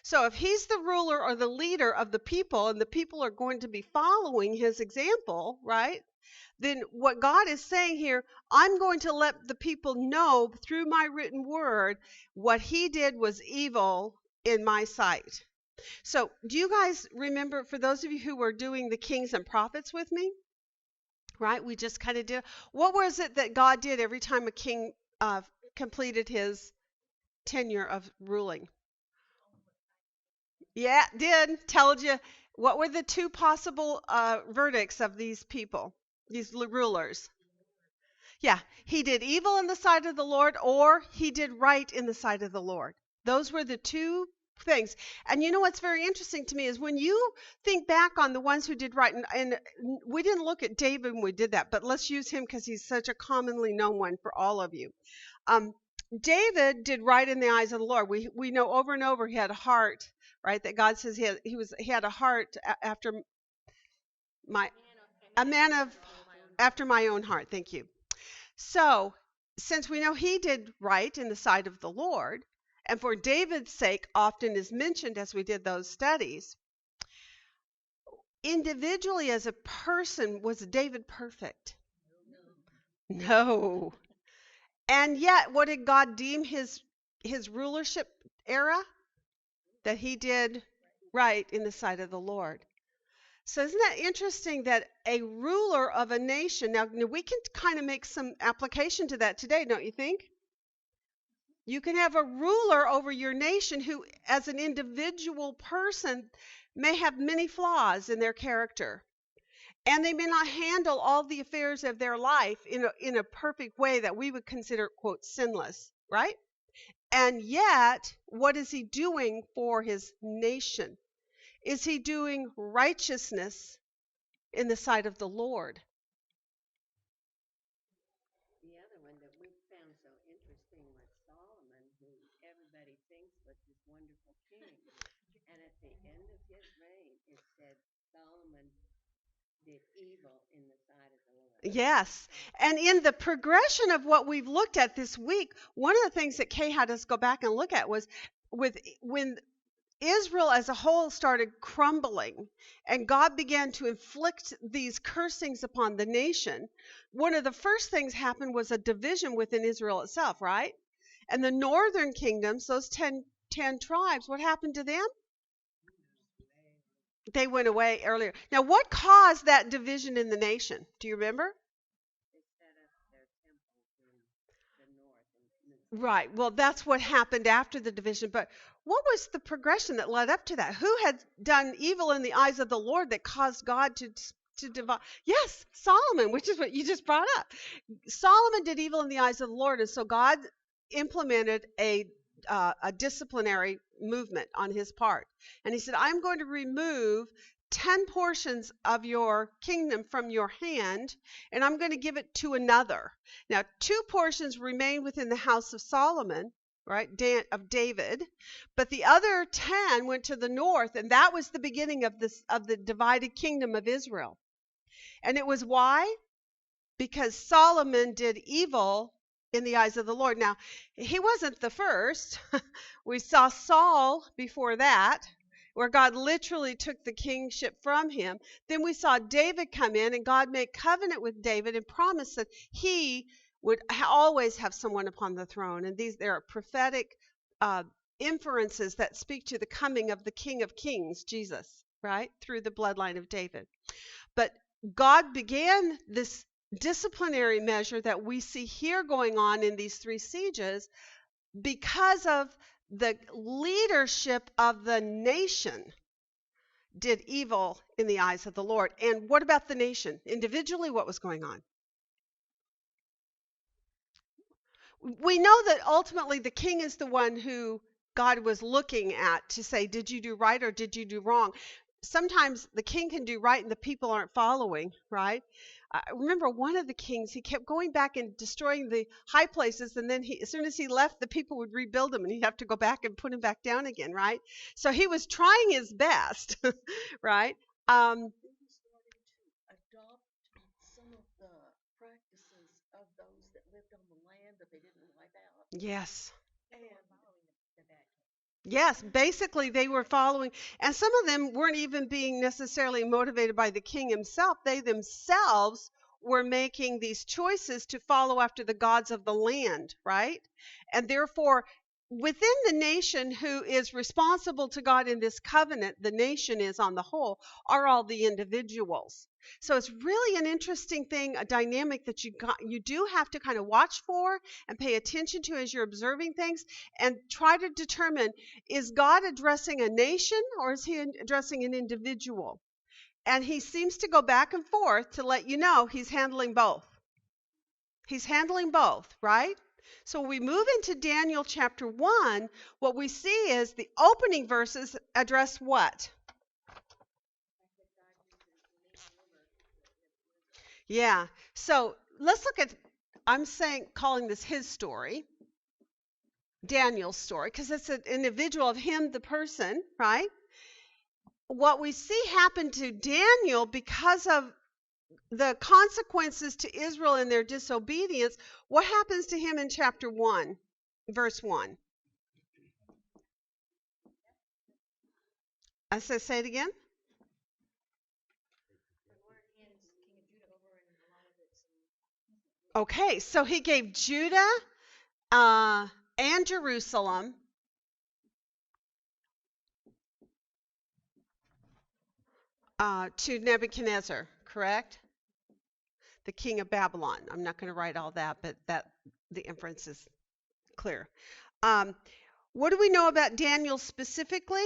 So if he's the ruler or the leader of the people, and the people are going to be following his example, right? Then what God is saying here, I'm going to let the people know through my written word what he did was evil in my sight. So do you guys remember, for those of you who were doing the kings and prophets with me, right? We just kind of did. What was it that God did every time a king completed his tenure of ruling? Yeah, did. Told you. What were the two possible verdicts of these people, these rulers? Yeah, he did evil in the sight of the Lord, or he did right in the sight of the Lord. Those were the two things. And you know what's very interesting to me is when you think back on the ones who did right, and we didn't look at David when we did that, but let's use him because he's such a commonly known one for all of you. David did right in the eyes of the Lord. We know over and over he had a heart, right? That God says he had a heart after a man of after my own heart. Thank you. So, since we know he did right in the sight of the Lord, and for David's sake often is mentioned as we did those studies, individually as a person, was David perfect? No. And yet, what did God deem his rulership era? That he did right in the sight of the Lord. So isn't that interesting that a ruler of a nation, now we can kind of make some application to that today, don't you think? You can have a ruler over your nation who, as an individual person, may have many flaws in their character. And they may not handle all the affairs of their life in a perfect way that we would consider, quote, sinless, right? And yet, what is he doing for his nation? Is he doing righteousness in the sight of the Lord? The other one that we found so interesting was Solomon, who everybody thinks was this wonderful king. And at the end of his reign, it said Solomon did evil in the sight of the Lord. Yes. And in the progression of what we've looked at this week, one of the things that Kay had us go back and look at was when Israel as a whole started crumbling and God began to inflict these cursings upon the nation, one of the first things happened was a division within Israel itself, right? And the northern kingdoms, those 10 tribes, what happened to them? They went away earlier. Now, what caused that division in the nation? Do you remember? They set up their temples in the north. Right. Well, that's what happened after the division. But what was the progression that led up to that? Who had done evil in the eyes of the Lord that caused God to divide? Yes, Solomon, which is what you just brought up. Solomon did evil in the eyes of the Lord, and so God implemented a disciplinary movement on his part. And he said, I'm going to remove 10 portions of your kingdom from your hand, and I'm going to give it to another. Now, 2 portions remain within the house of Solomon, right, of David, but the other 10 went to the north, and that was the beginning of the divided kingdom of Israel. And it was why? Because Solomon did evil in the eyes of the Lord. Now, he wasn't the first. We saw Saul before that, where God literally took the kingship from him. Then we saw David come in, and God made covenant with David and promised that he would always have someone upon the throne. And there are prophetic inferences that speak to the coming of the King of Kings, Jesus, right, through the bloodline of David. But God began this disciplinary measure that we see here going on in these 3 sieges because of the leadership of the nation did evil in the eyes of the Lord. And what about the nation? Individually, what was going on? We know that ultimately the king is the one who God was looking at to say, did you do right or did you do wrong? Sometimes the king can do right and the people aren't following, right? I remember one of the kings, he kept going back and destroying the high places, and then as soon as he left, the people would rebuild them, and he'd have to go back and put him back down again, right? So he was trying his best, right? They were starting to adopt some of the practices of those that lived on the land that they didn't wipe out. Yes. And Yes, basically they were following, and some of them weren't even being necessarily motivated by the king himself. They themselves were making these choices to follow after the gods of the land, right? And therefore, within the nation who is responsible to God in this covenant, the nation is on the whole, are all the individuals. So it's really an interesting thing, a dynamic that you do have to kind of watch for and pay attention to as you're observing things, and try to determine, is God addressing a nation or is he addressing an individual? And he seems to go back and forth to let you know he's handling both. He's handling both, right? So when we move into Daniel chapter 1, what we see is the opening verses address what? Yeah. So let's look at, calling this his story, Daniel's story, because it's an individual of him, the person, right? What we see happen to Daniel because of the consequences to Israel in their disobedience, what happens to him in chapter 1, verse 1? I say it again. Okay, so he gave Judah and Jerusalem to Nebuchadnezzar, correct? The king of Babylon. I'm not going to write all that, but the inference is clear. What do we know about Daniel specifically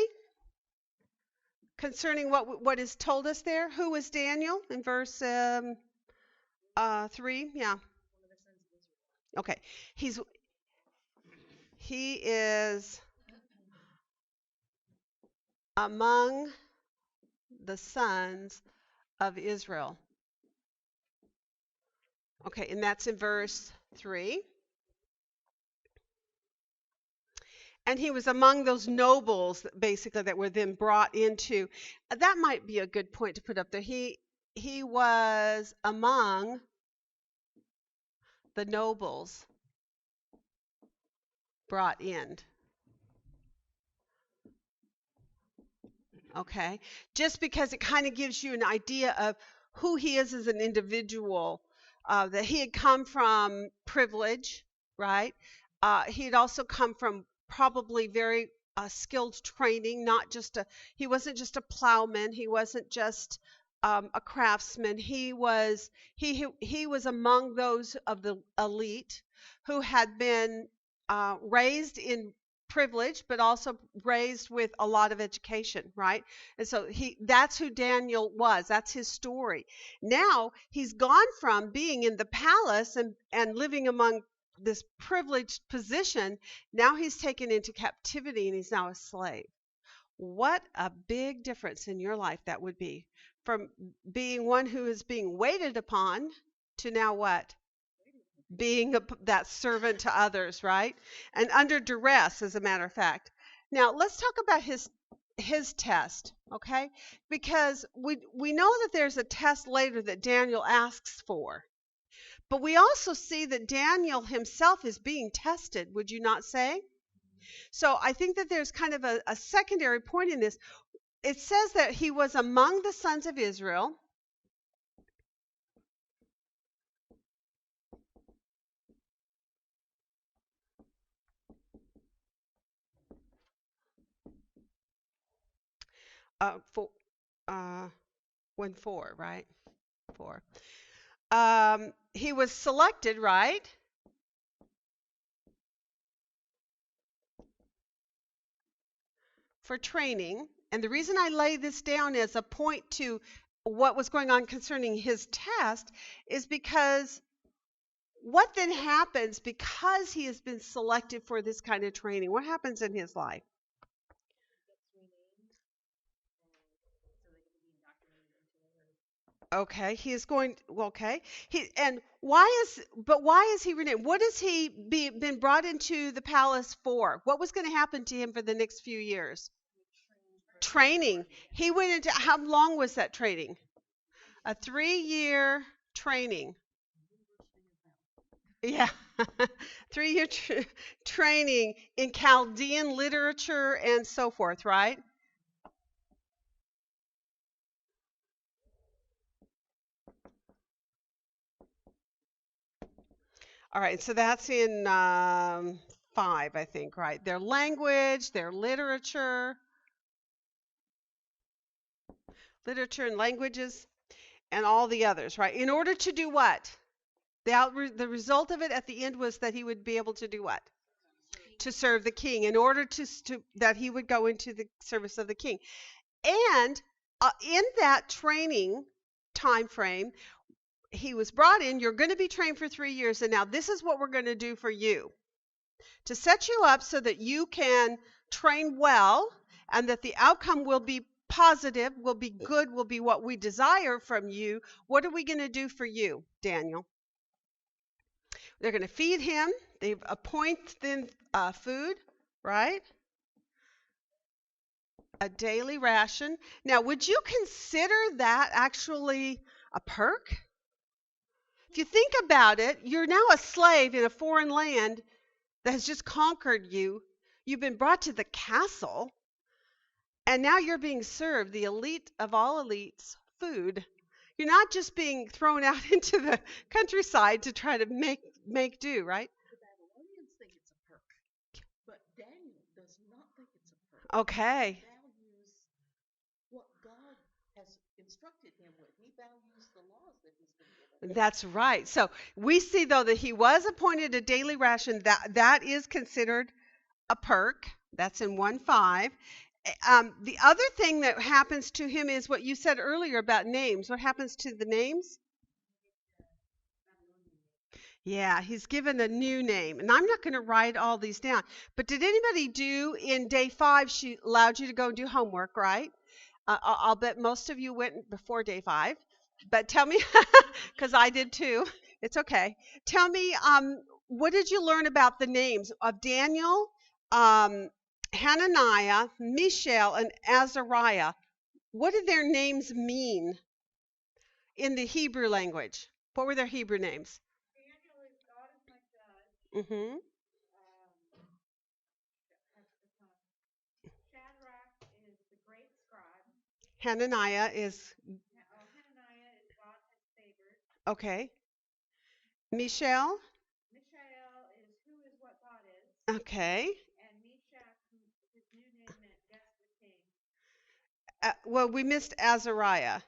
concerning what is told us there? Who was Daniel in verse 3? Yeah. Okay. He is among the sons of Israel. Okay, and that's in verse 3. And he was among those nobles, basically, that were then brought into. That might be a good point to put up there. He was among the nobles brought in. Okay, just because it kind of gives you an idea of who he is as an individual, that he had come from privilege, right? He had also come from probably very skilled training, he wasn't just a plowman, he wasn't just a craftsman. He was among those of the elite who had been raised in privilege, but also raised with a lot of education, right? And so that's who Daniel was. That's his story. Now he's gone from being in the palace and living among this privileged position. Now he's taken into captivity and he's now a slave. What a big difference in your life that would be, from being one who is being waited upon to now what? Being that servant to others, right? And under duress, as a matter of fact. Now, let's talk about his test, okay? Because we know that there's a test later that Daniel asks for. But we also see that Daniel himself is being tested, would you not say? So I think that there's kind of a secondary point in this. It says that he was among the sons of Israel. Four, right? 4. He was selected, right? For training. And the reason I lay this down as a point to what was going on concerning his test is because what then happens because he has been selected for this kind of training? What happens in his life? Okay, he is going. Well, okay, why is he renamed? What has he been brought into the palace for? What was going to happen to him for the next few years? Training. He went into, how long was that training? A 3-year training. Yeah, 3-year training in Chaldean literature and so forth, right? All right, so that's in 5, I think, right? Their language, their literature and languages, and all the others, right? In order to do what? The result of it at the end was that he would be able to do what? To serve the king. In order that he would go into the service of the king. And in that training time frame, he was brought in. You're going to be trained for 3 years, and now this is what we're going to do for you. To set you up so that you can train well and that the outcome will be positive, will be good, will be what we desire from you. What are we going to do for you, Daniel? They're going to feed him. They appoint them food, right? A daily ration. Now, would you consider that actually a perk? If you think about it, you're now a slave in a foreign land that has just conquered you. You've been brought to the castle, and now you're being served the elite of all elites food. You're not just being thrown out into the countryside to try to make do, right? The Babylonians think it's a perk, but Daniel does not think it's a perk. Okay. He values what God has instructed him with. He values the laws that he's been given. That's right. So we see, though, that he was appointed a daily ration. That is considered a perk. That's in 1:5. The other thing that happens to him is what you said earlier about names. What happens to the names? Yeah, he's given a new name. And I'm not going to write all these down. But did anybody do in day 5, she allowed you to go and do homework, right? I'll bet most of you went before day 5. But tell me, because I did too. It's okay. Tell me, what did you learn about the names of Daniel, Hananiah, Mishael, and Azariah? What did their names mean in the Hebrew language? What were their Hebrew names? Daniel is God is my judge. Mm-hmm. Shadrach is the great scribe. Hananiah is, Hananiah is God has favored. okay. Mishael? Mishael is who is what God is. Okay. And Meshach, his new name meant guess the king. Well, we missed Azariah.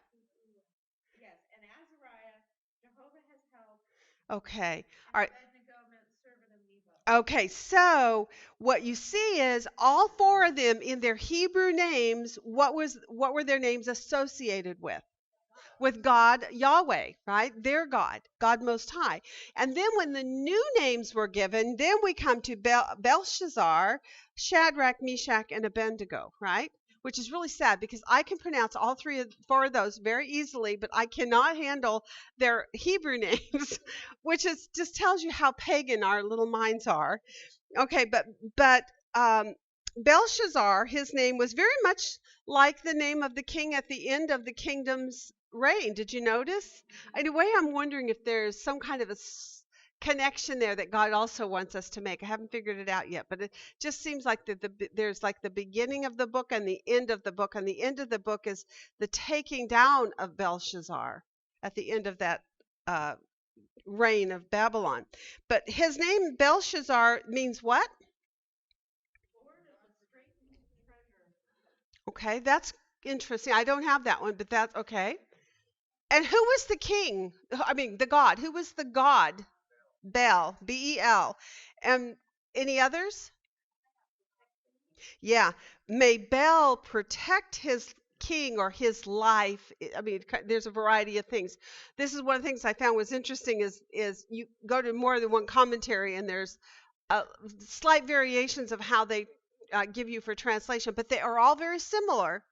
Yes, and Azariah, Jehovah has helped. Okay. All right. Abednego meant servant of Nebo. Okay, so what you see is all 4 of them in their Hebrew names, what were their names associated with? With God, Yahweh, right? Their God, God Most High. And then when the new names were given, then we come to Belshazzar, Shadrach, Meshach, and Abednego, right? Which is really sad because I can pronounce all 4 of those very easily, but I cannot handle their Hebrew names, which just tells you how pagan our little minds are. Okay, but Belshazzar, his name was very much like the name of the king at the end of the kingdom's reign. Did you notice? In a way, I'm wondering if there's some kind of a connection there that God also wants us to make. I haven't figured it out yet, but it just seems like there's like the beginning of the book and the end of the book, and the end of the book is the taking down of Belshazzar at the end of that reign of Babylon. But his name Belshazzar means what? Okay, that's interesting. I don't have that one, but that's okay. And who was the king? I mean, the god. Who was the god? Bel, B-E-L. And any others? Yeah. May Bel protect his king or his life. I mean, there's a variety of things. This is one of the things I found was interesting is you go to more than one commentary, and there's slight variations of how they give you for translation, but they are all very similar.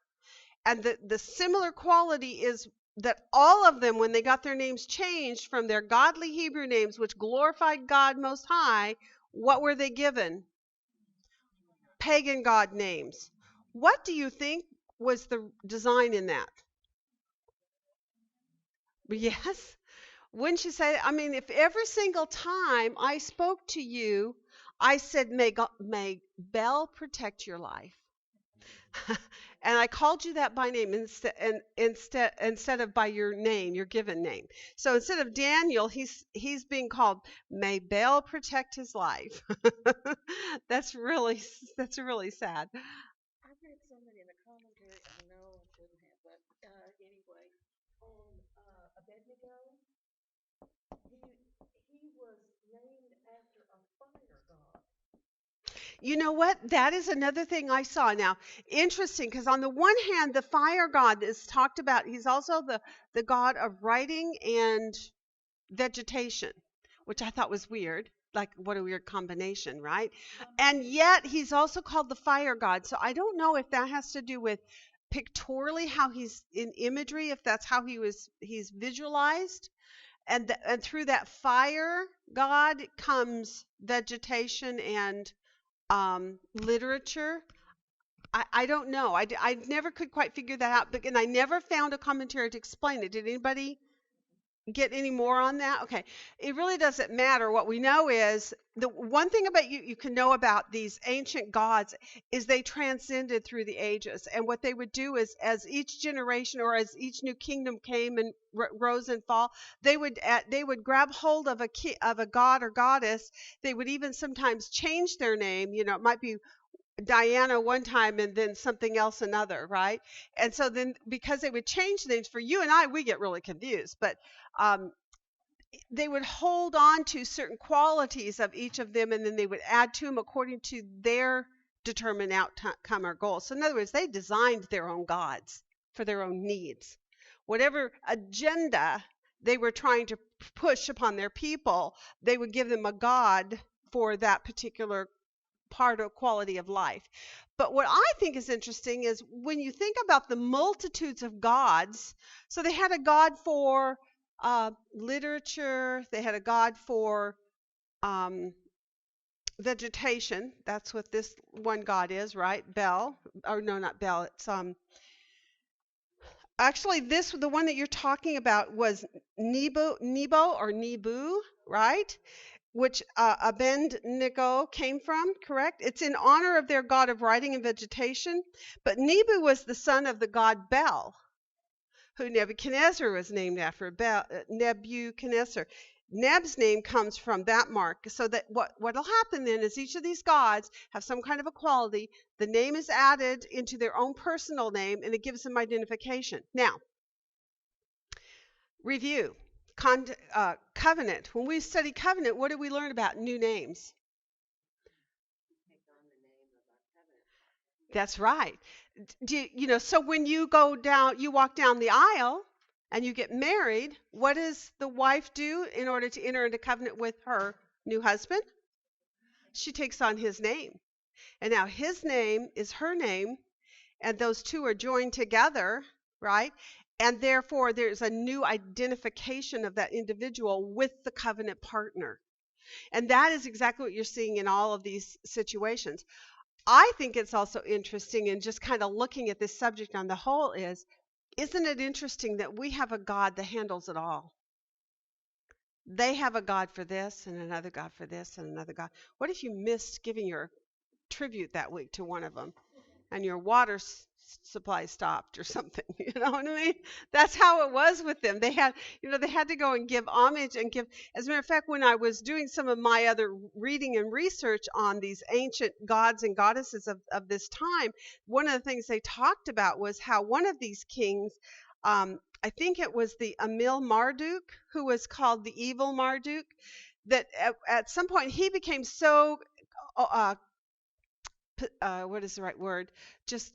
And the similar quality is that all of them, when they got their names changed from their godly Hebrew names, which glorified God Most High, what were they given? Pagan god names. What do you think was the design in that? Yes. Wouldn't you say that? I mean, if every single time I spoke to you, I said, may Bel protect your life. And I called you that by name instead of by your name, your given name. So instead of Daniel, he's being called, may Bel protect his life. That's really sad. I read somebody in a commentary. No, I shouldn't have, but anyway, on Abednego, he was named after a fire god. You know what? That is another thing I saw. Now, interesting, because on the one hand, the fire god is talked about. He's also the god of writing and vegetation, which I thought was weird. Like, what a weird combination, right? And yet, he's also called the fire god. So I don't know if that has to do with pictorially how he's in imagery, if that's how he's visualized. And through that fire god comes vegetation and literature. I don't know. I never could quite figure that out, and I never found a commentary to explain it. Did anybody get any more on that? Okay. It really doesn't matter. What we know is the one thing about you can know about these ancient gods is they transcended through the ages. And what they would do is, as each generation or as each new kingdom came and rose and fall, they would grab hold of a god or goddess. They would even sometimes change their name. It might be Diana one time and then something else another, right? And so then, because they would change names, for you and I, we get really confused, but they would hold on to certain qualities of each of them, and then they would add to them according to their determined outcome or goal. So in other words, they designed their own gods for their own needs. Whatever agenda they were trying to push upon their people, they would give them a god for that particular part of quality of life. But what I think is interesting is when you think about the multitudes of gods, so they had a god for literature, they had a god for vegetation. That's what this one god is, right? Bel, or no, not Bel. It's actually the one that you're talking about was Nebo or Nebu, right? Which Abednego came from, correct? It's in honor of their god of writing and vegetation. But Nebu was the son of the god Bel, who Nebuchadnezzar was named after. Nebuchadnezzar. Neb's name comes from that mark. So that what'll happen then is each of these gods have some kind of a quality. The name is added into their own personal name, and it gives them identification. Now, review. Covenant. When we study covenant, what do we learn about new names? That's right. So when you walk down the aisle and you get married, what does the wife do in order to enter into covenant with her new husband? She takes on his name. And now his name is her name, and those two are joined together, right? And therefore, there's a new identification of that individual with the covenant partner. And that is exactly what you're seeing in all of these situations. I think it's also interesting, in just kind of looking at this subject on the whole, isn't it interesting that we have a God that handles it all? They have a God for this and another God for this and another God. What if you missed giving your tribute that week to one of them and your water supply stopped or something? You know what I mean? That's how it was with them. They had to go and give homage and give. As a matter of fact, when I was doing some of my other reading and research on these ancient gods and goddesses of this time, one of the things they talked about was how one of these kings, I think it was the Emil Marduk, who was called the evil Marduk, that at some point he became so what is the right word? Just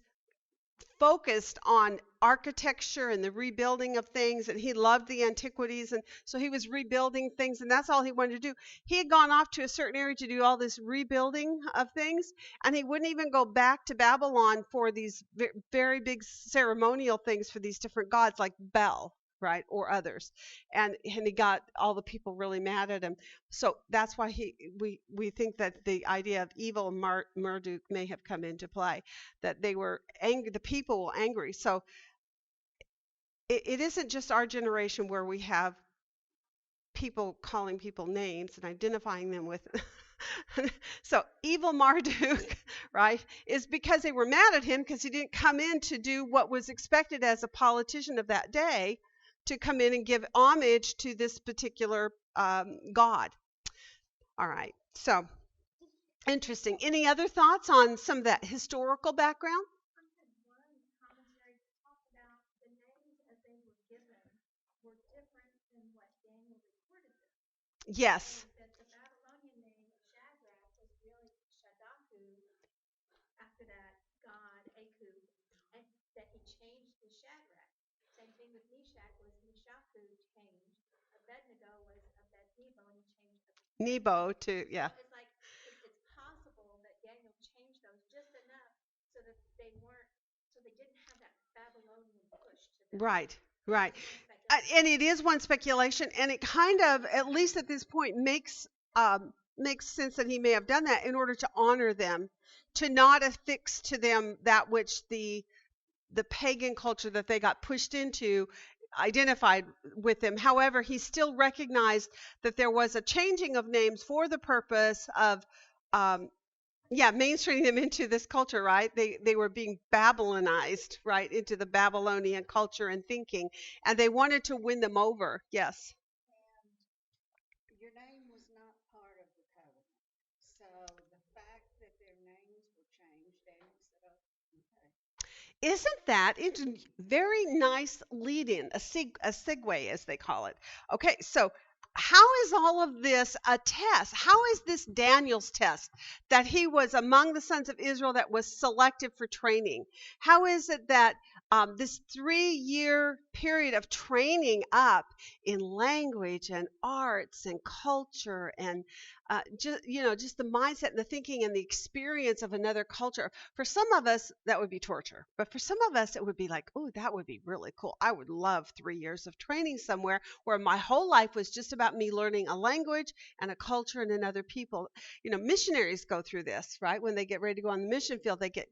focused on architecture and the rebuilding of things, and he loved the antiquities, and so he was rebuilding things, and that's all he wanted to do. He had gone off to a certain area to do all this rebuilding of things, and he wouldn't even go back to Babylon for these very big ceremonial things for these different gods like Bel, right, or others, and he got all the people really mad at him. So that's why we think that the idea of evil Marduk may have come into play, that they were angry, the people were angry. So it isn't just our generation where we have people calling people names and identifying them with. So evil Marduk, right, is because they were mad at him because he didn't come in to do what was expected as a politician of that day, to come in and give homage to this particular god. All right, so interesting. Any other thoughts on some of that historical background? One commentary talked about the names as they were given were different than what Daniel recorded them. Yes. That the Babylonian name Shadrach was really Shadaku, after that god Aku, and that he changed to Shadrach. Same thing with Meshach was Meshaku changed. Abednego was Abednego, and he changed Nebo to, yeah. So it's like it's possible that Daniel changed those just enough so that they weren't, so they didn't have that Babylonian push to them. Right, right. That's one speculation. And it is one speculation, and it kind of, at least at this point, makes sense that he may have done that in order to honor them, to not affix to them that which the pagan culture that they got pushed into identified with them. However, he still recognized that there was a changing of names for the purpose of mainstreaming them into this culture, right? They were being Babylonized, right, into the Babylonian culture and thinking, and they wanted to win them over. Yes. And your name was not part of the covenant. So the fact that their names were changed, Daniel said, oh, okay. Isn't that very nice lead-in, a segue, as they call it? Okay, so how is all of this a test? How is this Daniel's test that he was among the sons of Israel that was selected for training? How is it that this 3-year period of training up in language and arts and culture and just the mindset and the thinking and the experience of another culture? For some of us, that would be torture. But for some of us, it would be like, oh, that would be really cool. I would love 3 years of training somewhere where my whole life was just about me learning a language and a culture and another people. Missionaries go through this, right? When they get ready to go on the mission field, they get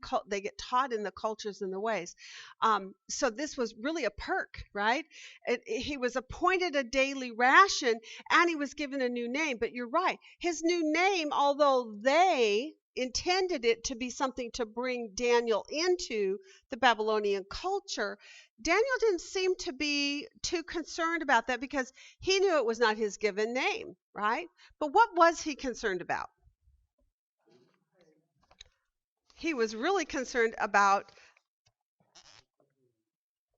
taught in the cultures and the ways. So this was really a perk, right? He was appointed a daily ration, and he was given a new name. But you're right. His new name, although they intended it to be something to bring Daniel into the Babylonian culture, Daniel didn't seem to be too concerned about that because he knew it was not his given name, right? But what was he concerned about? He was really concerned about,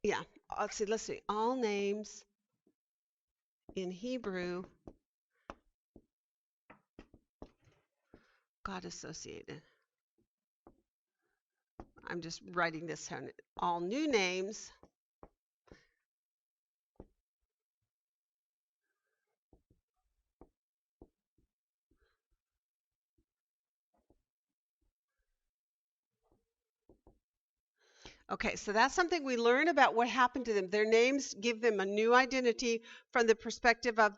let's see, all names in Hebrew God associated. I'm just writing this down. All new names Okay, so that's something we learn about what happened to them. Their names give them a new identity from the perspective of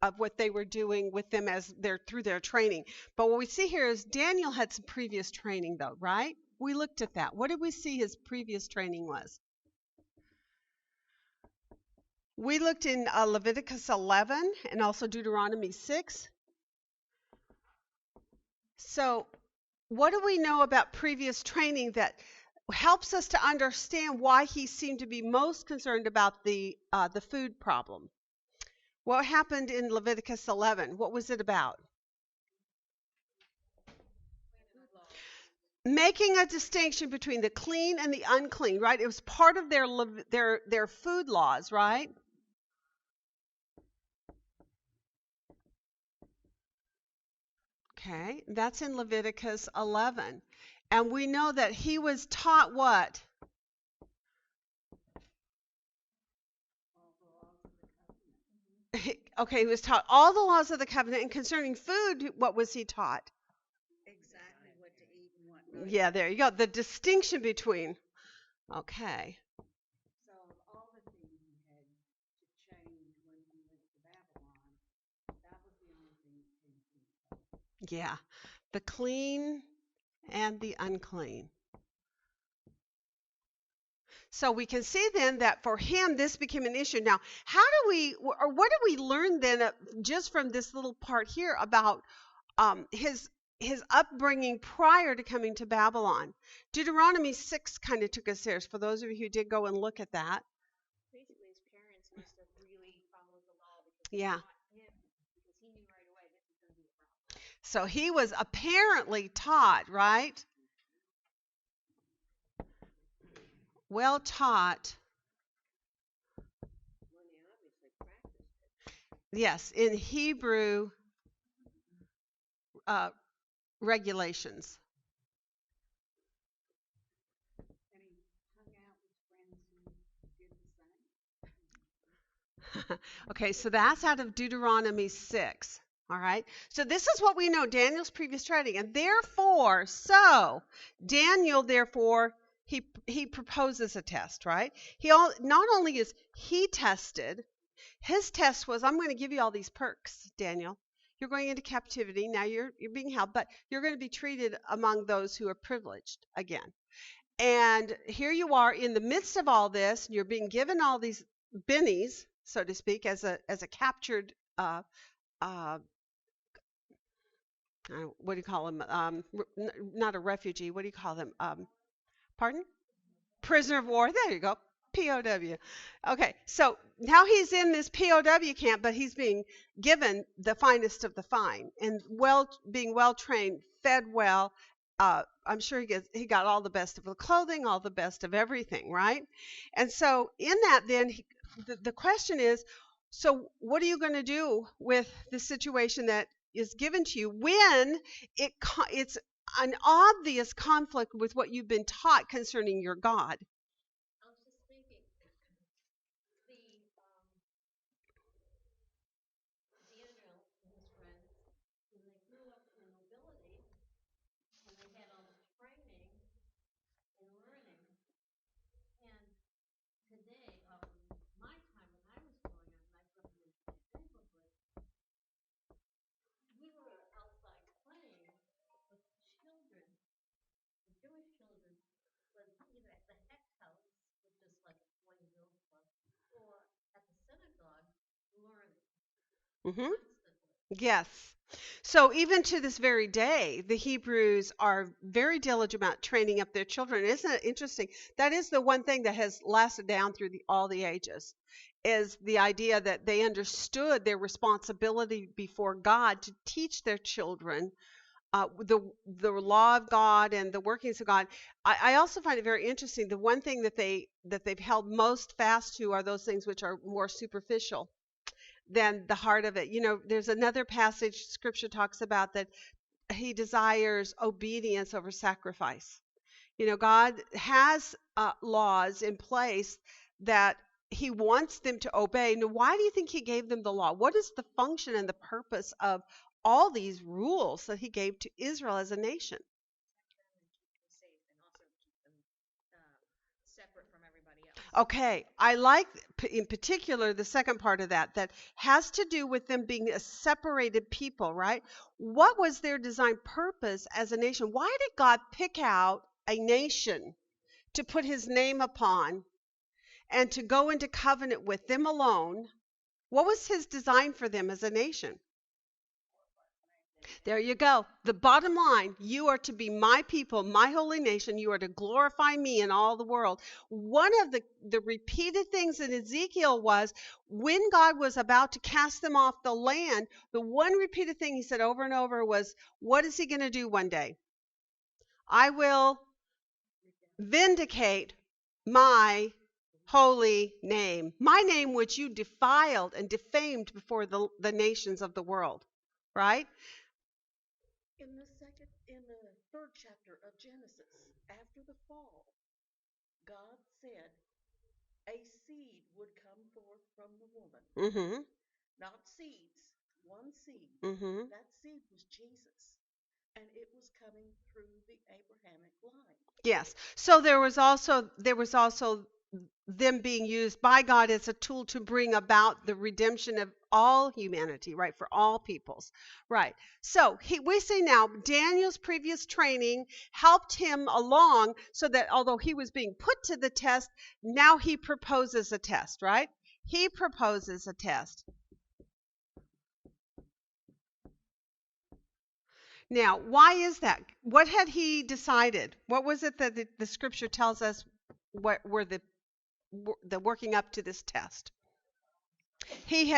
of what they were doing with them as through their training. But what we see here is Daniel had some previous training, though, right? We looked at that. What did we see his previous training was? We looked in Leviticus 11 and also Deuteronomy 6. So what do we know about previous training that helps us to understand why he seemed to be most concerned about the food problem? What happened in Leviticus 11? What was it about? Making a distinction between the clean and the unclean, right? It was part of their food laws, right? Okay, that's in Leviticus 11. And we know that he was taught what? Okay, he was taught all the laws of the covenant. And concerning food, what was he taught? Exactly what to eat and what not. Yeah, there you go. The distinction between. Okay. So of all the things he had to change when he went to Babylon, that was the only thing that came to his. Yeah. The clean and the unclean. So we can see then that for him, this became an issue. Now, what do we learn then just from this little part here about his upbringing prior to coming to Babylon? Deuteronomy 6 kind of took us there. For those of you who did go and look at that. Basically, his parents must have really followed the law because Yeah. they taught him, because he knew right away this is going to be a problem. So he was apparently taught, right? Well taught. Well, they obviously practiced it. Yes, in Hebrew regulations. And he hung out with friends who did the same. Okay, so that's out of Deuteronomy 6. All right. So this is what we know, Daniel's previous writing. And therefore, Daniel, he proposes a test, right? Not only is he tested, his test was, I'm going to give you all these perks, Daniel. You're going into captivity. Now you're being held, but you're going to be treated among those who are privileged again. And here you are in the midst of all this, and you're being given all these bennies, so to speak, as a captured what do you call them? Not a refugee. What do you call them? Pardon? Prisoner of war. There you go. POW. Okay, so now he's in this POW camp, but he's being given the finest of the fine and being well trained, fed well. I'm sure he got all the best of the clothing, all the best of everything, right? And so in that, then the question is, so what are you going to do with the situation that is given to you when it's an obvious conflict with what you've been taught concerning your God? I was just thinking, Daniel and his friends, when they grew up in nobility, and they had all the training and learning, and today, my time when I was growing up, and I grew up in a neighborhood, we were outside playing, but the children, the Jewish children, was either at the Heck House, which is like a boy and girls club, or at the synagogue learning Mm-hmm. constantly. Yes. So even to this very day, the Hebrews are very diligent about training up their children. Isn't it interesting? That is the one thing that has lasted down through all the ages, is the idea that they understood their responsibility before God to teach their children the law of God and the workings of God. I also find it very interesting. The one thing that they've held most fast to are those things which are more superficial than the heart of it. You know, there's another passage Scripture talks about that he desires obedience over sacrifice. You know, God has laws in place that he wants them to obey. Now, why do you think he gave them the law? What is the function and the purpose of all these rules that he gave to Israel as a nation? Safe and also keep them separate from everybody else. Okay, I like in particular the second part of that has to do with them being a separated people, right? What was their design purpose as a nation? Why did God pick out a nation to put his name upon and to go into covenant with them alone? What was his design for them as a nation? There you go. The bottom line, you are to be my people, my holy nation. You are to glorify me in all the world. One of the repeated things in Ezekiel was when God was about to cast them off the land, the one repeated thing he said over and over was, what is he going to do one day? I will vindicate my holy name, my name which you defiled and defamed before the nations of the world, right? In the third chapter of Genesis, after the fall, God said a seed would come forth from the woman. Mm-hmm. Not seeds, one seed. Mm-hmm. That seed was Jesus, and it was coming through the Abrahamic line. Yes. So there was also them being used by God as a tool to bring about the redemption of all humanity, right? For all peoples. Right. So we see now Daniel's previous training helped him along so that although he was being put to the test, now he proposes a test, right? He proposes a test. Now, why is that? What had he decided? What was it that the scripture tells us what were the working up to this test? He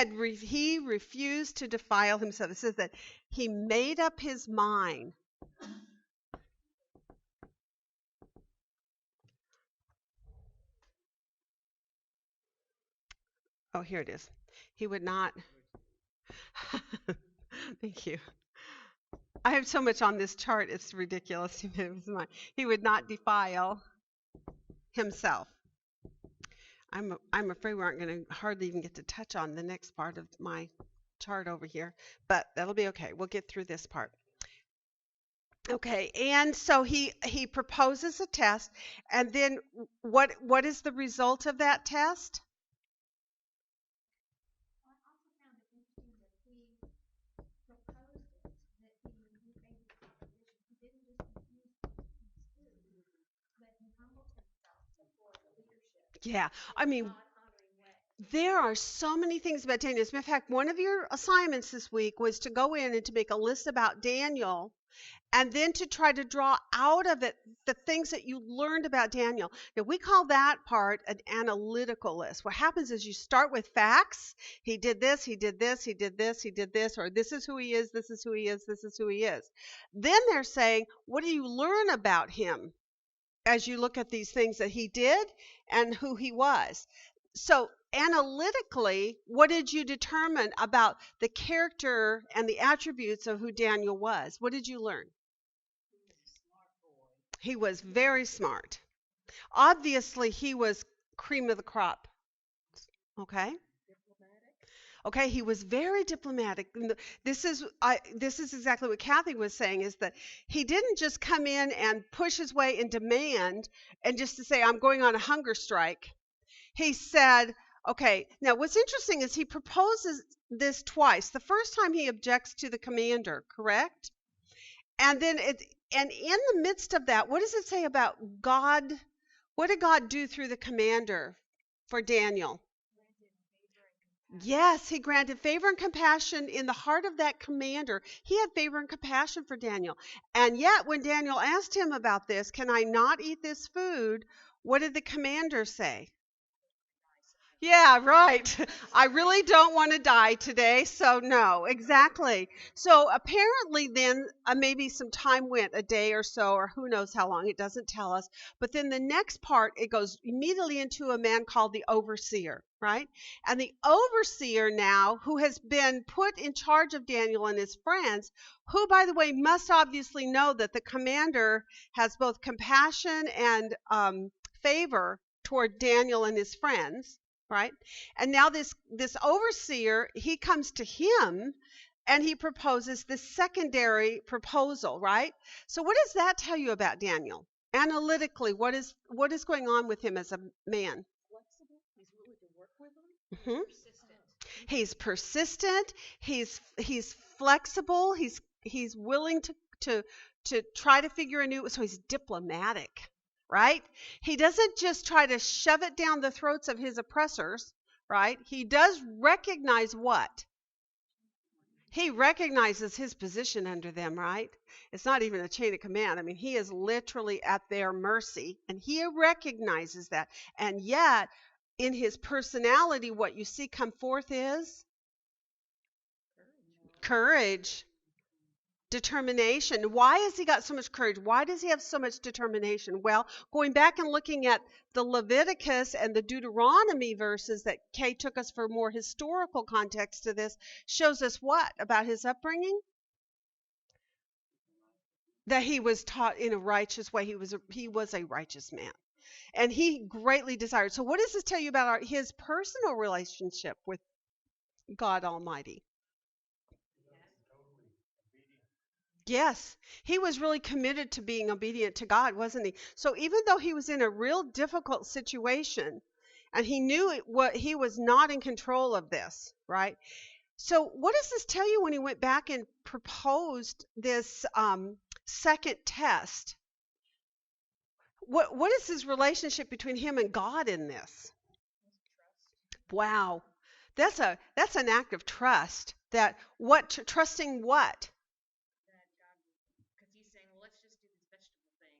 refused to defile himself. It says that he made up his mind. Oh, here it is. He would not. Thank you. I have so much on this chart, it's ridiculous. He made up his mind. He would not defile himself. I'm afraid we aren't going to hardly even get to touch on the next part of my chart over here, but that'll be okay. We'll get through this part. Okay, and so he proposes a test, and then what is the result of that test? Well, I also found it interesting that he proposed it, that he made the proposition. He didn't just refuse to eat food, but he humbled himself before the leadership. Yeah, I mean, God-honoring way. there are so many things about Daniel. As a matter of fact, one of your assignments this week was to go in and to make a list about Daniel and then to try to draw out of it the things that you learned about Daniel. Now, we call that part an analytical list. What happens is you start with facts. He did this, he did this, he did this, he did this, or this is who he is, this is who he is, this is who he is. Then they're saying, what do you learn about him as you look at these things that he did and who he was? So analytically, what did you determine about the character and the attributes of who Daniel was? What did you learn? He was very smart. Obviously, he was cream of the crop. Okay? Okay, he was very diplomatic. This is exactly what Kathy was saying, is that he didn't just come in and push his way and demand and just to say, I'm going on a hunger strike. He said, okay, now what's interesting is he proposes this twice. The first time he objects to the commander, correct? And then and in the midst of that, what does it say about God? What did God do through the commander for Daniel? Yes, he granted favor and compassion in the heart of that commander. He had favor and compassion for Daniel. And yet, when Daniel asked him about this, can I not eat this food? What did the commander say? Yeah, right. I really don't want to die today, so no, exactly. So apparently then maybe some time went, a day or so, or who knows how long, it doesn't tell us. But then the next part, it goes immediately into a man called the overseer, right? And the overseer now, who has been put in charge of Daniel and his friends, who, by the way, must obviously know that the commander has both compassion and favor toward Daniel and his friends. Right? And now this overseer, he comes to him and he proposes this secondary proposal, right? So what does that tell you about Daniel? Analytically, what is going on with him as a man? Flexible. He's willing to work with them. Mm-hmm. He's persistent. He's flexible. He's willing to try to figure a new. So he's diplomatic. Right? He doesn't just try to shove it down the throats of his oppressors, right? He does recognize what? He recognizes his position under them, right? It's not even a chain of command. I mean, he is literally at their mercy, and he recognizes that. And yet, in his personality, what you see come forth is courage. Determination. Why has he got so much courage? Why does he have so much determination? Well, going back and looking at the Leviticus and the Deuteronomy verses that Kay took us for more historical context to this, shows us what about his upbringing? that he was taught in a righteous way. He was a righteous man. And he greatly desired. So what does this tell you about his personal relationship with God Almighty? Yes, he was really committed to being obedient to God, wasn't he? So even though he was in a real difficult situation, and he knew he was not in control of this, right? So what does this tell you when he went back and proposed this second test? What is his relationship between him and God in this? Wow, that's an act of trust. Trusting what? That God, because he's saying, well, let's just do this vegetable thing,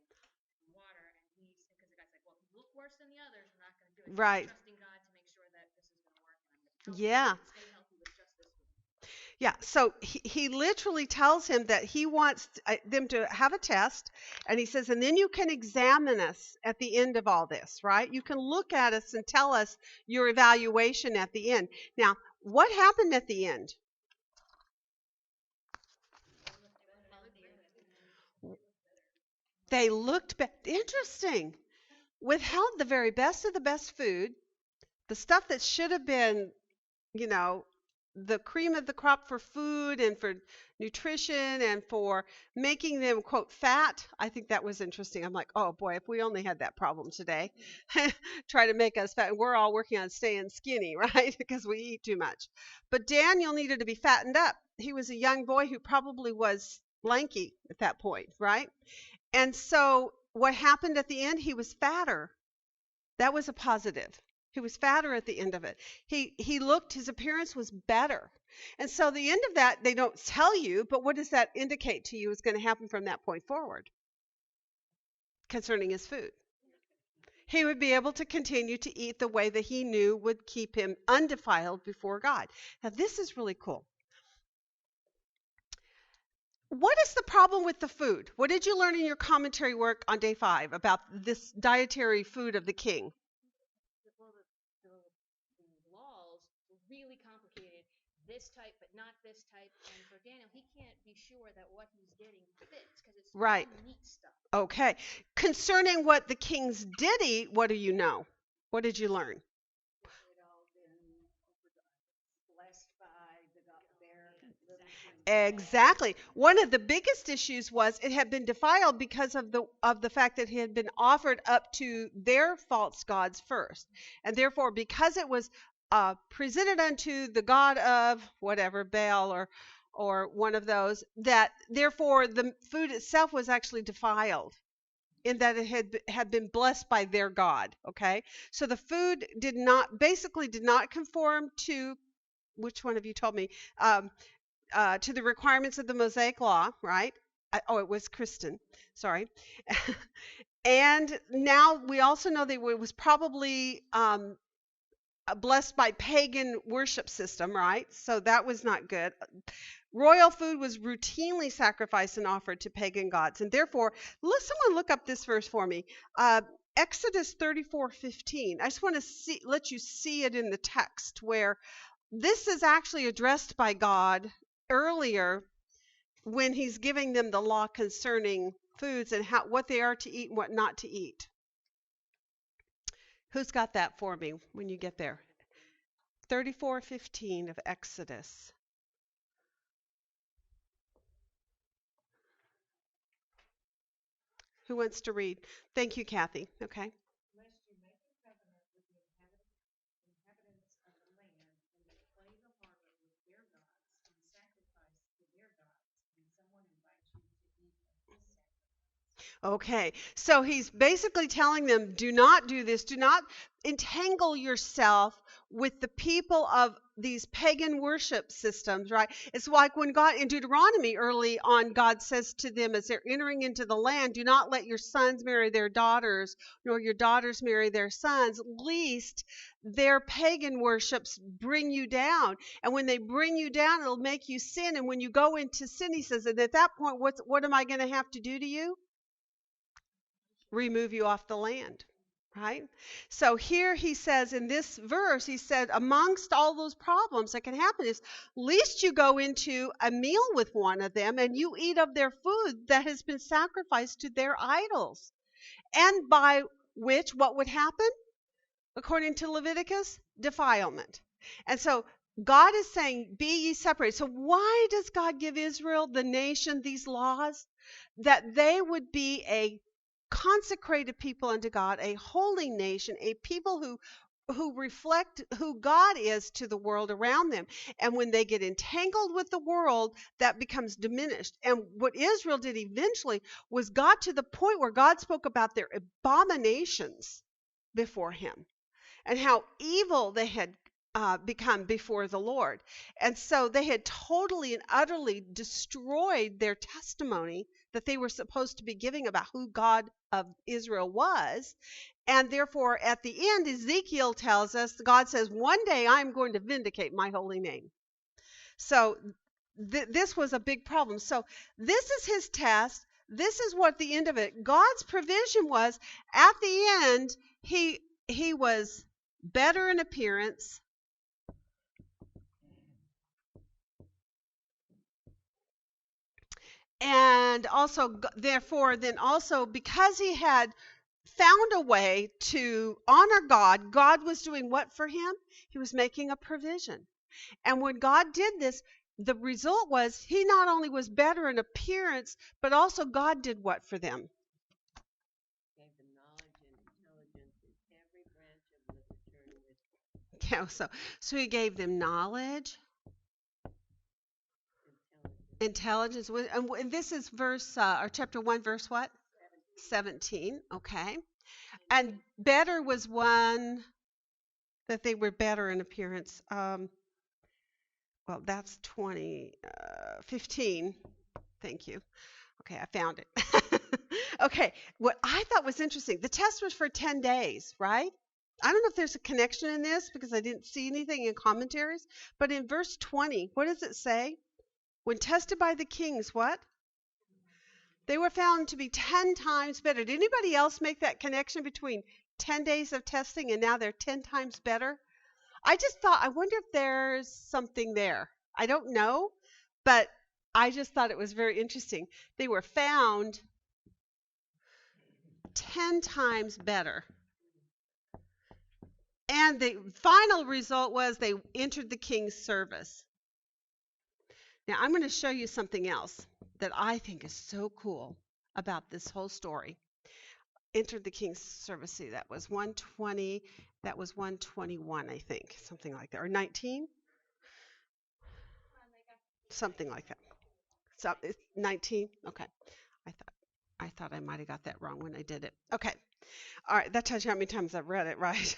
water, and because the guy's like, well, if you look worse than the others, we're not going to do it. So Right. trusting God to make sure that this is going to work, and I'm going to Yeah. stay healthy with just this one. Yeah, so he literally tells him that he wants them to have a test, and he says, and then you can examine us at the end of all this, right? You can look at us and tell us your evaluation at the end. Now, what happened at the end? They looked better. Interesting. Withheld the very best of the best food, the stuff that should have been, the cream of the crop for food and for nutrition and for making them, quote, fat. I think that was interesting. I'm like, oh boy, if we only had that problem today. Try to make us fat. We're all working on staying skinny, right? Because we eat too much. But Daniel needed to be fattened up. He was a young boy who probably was lanky at that point, right? And so what happened at the end? He was fatter. That was a positive. He was fatter at the end of it. His appearance was better. And so the end of that, they don't tell you, but what does that indicate to you is going to happen from that point forward concerning his food? He would be able to continue to eat the way that he knew would keep him undefiled before God. Now, this is really cool. What is the problem with the food? What did you learn in your commentary work on day 5 about this dietary food of the king? Well, the laws were really complicated. This type, but not this type. And for Daniel, he can't be sure that what he's getting fits because it's right. Meat stuff. Okay. Concerning what the kings did eat, what do you know? What did you learn? It all been blessed by their little. Exactly. One of the biggest issues was it had been defiled because of the fact that it had been offered up to their false gods first, and therefore because it was presented unto the god of whatever, Baal or one of those, that therefore the food itself was actually defiled in that it had been blessed by their god. Okay, so the food did not conform to, which one of you told me, to the requirements of the Mosaic law, right? It was Kristen, sorry. And now we also know that it was probably blessed by pagan worship system, right? So that was not good. Royal food was routinely sacrificed and offered to pagan gods, and therefore, someone look up this verse for me. Exodus 34:15. I just want to let you see it in the text where this is actually addressed by God earlier when he's giving them the law concerning foods and what they are to eat and what not to eat. Who's got that for me when you get there? 34:15 of Exodus. Who wants to read? Thank you, Kathy. Okay. Lest you make a covenant with the inhabitants of the land, and they play the harlot with their gods, and sacrifice to their gods, and someone invites you to eat of his sacrifice. Okay, so he's basically telling them, do not do this. Do not entangle yourself with the people of these pagan worship systems, right? It's like when God, in Deuteronomy early on, God says to them as they're entering into the land, do not let your sons marry their daughters, nor your daughters marry their sons, lest their pagan worships bring you down. And when they bring you down, it'll make you sin. And when you go into sin, he says, and at that point, what am I going to have to do to you? Remove you off the land, right? So here he says in this verse, he said, amongst all those problems that can happen is, least you go into a meal with one of them and you eat of their food that has been sacrificed to their idols. And by which, what would happen? According to Leviticus, defilement. And so God is saying, be ye separated. So why does God give Israel, the nation, these laws? That they would be a consecrated people unto God, a holy nation, a people who reflect who God is to the world around them. And when they get entangled with the world, that becomes diminished. And what Israel did eventually was got to the point where God spoke about their abominations before him and how evil they had become before the Lord. And so they had totally and utterly destroyed their testimony that they were supposed to be giving about who God of Israel was. And therefore, at the end, Ezekiel tells us, God says, one day I'm going to vindicate my holy name. So this was a big problem. So this is his test. This is what the end of it. God's provision was, at the end, he was better in appearance. And also, therefore, then also, because he had found a way to honor God, God was doing what for him? He was making a provision. And when God did this, the result was he not only was better in appearance, but also God did what for them? Gave them knowledge and intelligence in every branch of literature and wisdom. Yeah, so he gave them knowledge, intelligence, and this is verse or chapter 1, verse what? 17. Okay. And better was one that they were better in appearance. Well, that's 15. Thank you. Okay, I found it. Okay, what I thought was interesting, the test was for 10 days, right? I don't know if there's a connection in this because I didn't see anything in commentaries, but in verse 20, what does it say? When tested by the kings, what? They were found to be 10 times better. Did anybody else make that connection between 10 days of testing and now they're 10 times better? I just thought, I wonder if there's something there. I don't know, but I just thought it was very interesting. They were found 10 times better. And the final result was they entered the king's service. Now, I'm going to show you something else that I think is so cool about this whole story. Entered the king's service. See, that was 120. That was 121, I think. Something like that. Or 19? Something like that. So, 19? Okay. I thought I might have got that wrong when I did it. Okay. All right, that tells you how many times I've read it, right?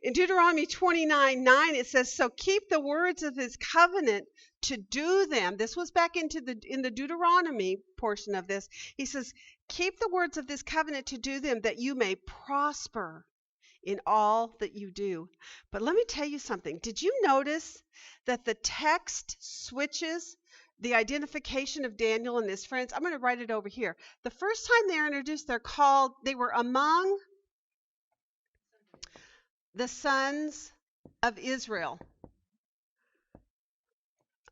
In Deuteronomy 29:9, it says, so keep the words of his covenant to do them. This was back in the Deuteronomy portion of this. He says, keep the words of this covenant to do them, that you may prosper in all that you do. But let me tell you something. Did you notice that the text switches the identification of Daniel and his friends? I'm going to write it over here. The first time they're introduced, they were among the sons of Israel.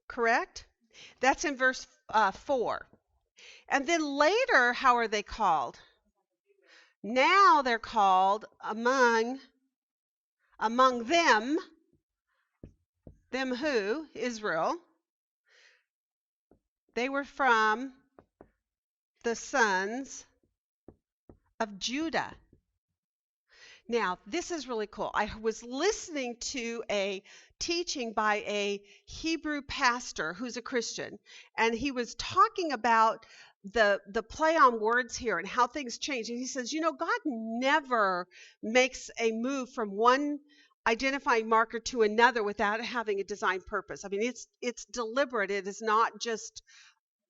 Correct? That's in verse 4. And then later, how are they called? Now they're called among them who? Israel. They were from the sons of Judah. Now, this is really cool. I was listening to a teaching by a Hebrew pastor who's a Christian, and he was talking about the play on words here and how things change. And he says, God never makes a move from one identifying marker to another without having a design purpose. I mean, it's deliberate. It is not just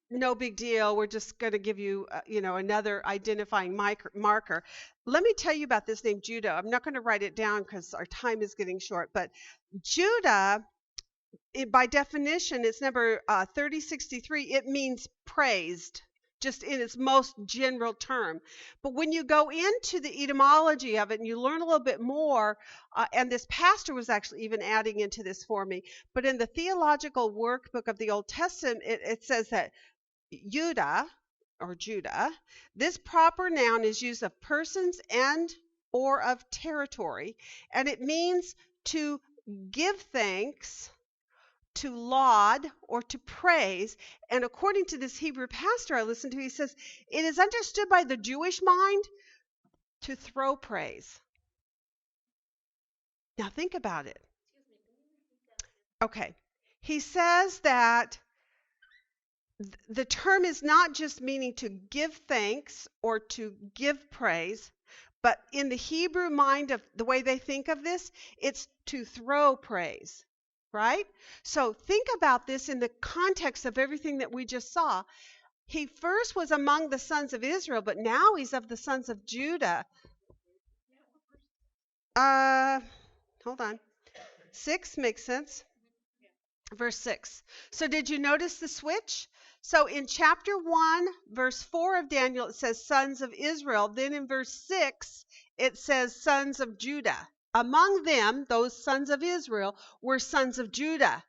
no big deal. We're just going to give you, another identifying marker. Let me tell you about this name Judah. I'm not going to write it down because our time is getting short. But Judah, by definition, it's number 3063. It means praised. just in its most general term. But when you go into the etymology of it and you learn a little bit more, and this pastor was actually even adding into this for me, but in the theological workbook of the Old Testament, it says that Judah, this proper noun is used of persons and or of territory, and it means to give thanks, to laud, or to praise. And according to this Hebrew pastor I listened to, he says it is understood by the Jewish mind to throw praise. Now think about it. Okay. He says that the term is not just meaning to give thanks or to give praise, but in the Hebrew mind of the way they think of this, it's to throw praise, right? So think about this in the context of everything that we just saw. He first was among the sons of Israel, but now he's of the sons of Judah. Hold on. 6 makes sense. Verse 6. So did you notice the switch? So in chapter 1, verse 4 of Daniel, it says sons of Israel. Then in verse 6, it says sons of Judah. Among them, those sons of Israel, were sons of Judah.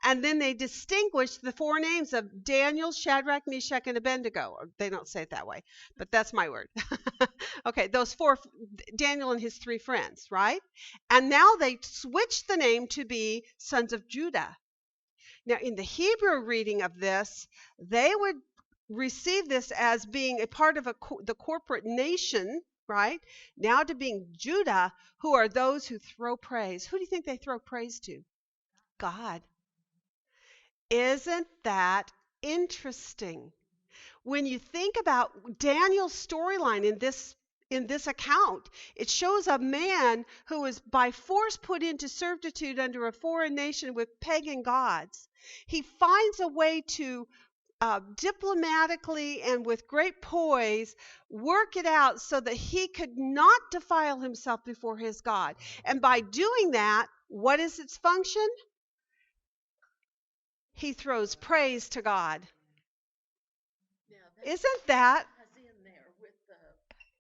And then they distinguished the 4 names of Daniel, Shadrach, Meshach, and Abednego. They don't say it that way, but that's my word. Okay, those 4, Daniel and his 3 friends, right? And now they switched the name to be sons of Judah. Now, in the Hebrew reading of this, they would receive this as being a part of the corporate nation, right? Now to being Judah, who are those who throw praise. Who do you think they throw praise to? God. Isn't that interesting? When you think about Daniel's storyline in this account, it shows a man who was by force put into servitude under a foreign nation with pagan gods. He finds a way to diplomatically and with great poise work it out so that he could not defile himself before his God. And by doing that, what is its function? He throws praise to God. Now, Isn't that? ties in there with the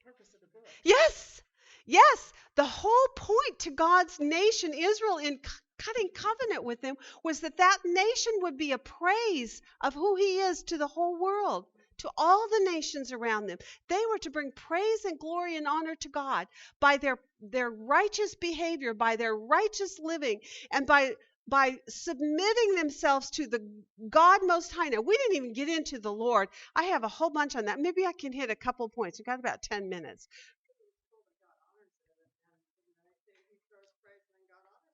purpose of the book. Yes. Yes. The whole point to God's nation, Israel, in cutting covenant with him was that nation would be a praise of who he is to the whole world, to all the nations around them. They were to bring praise and glory and honor to God by their righteous behavior, by their righteous living, and by submitting themselves to the God Most High. Now, we didn't even get into the Lord. I have a whole bunch on that. Maybe I can hit a couple points. We've got about 10 minutes.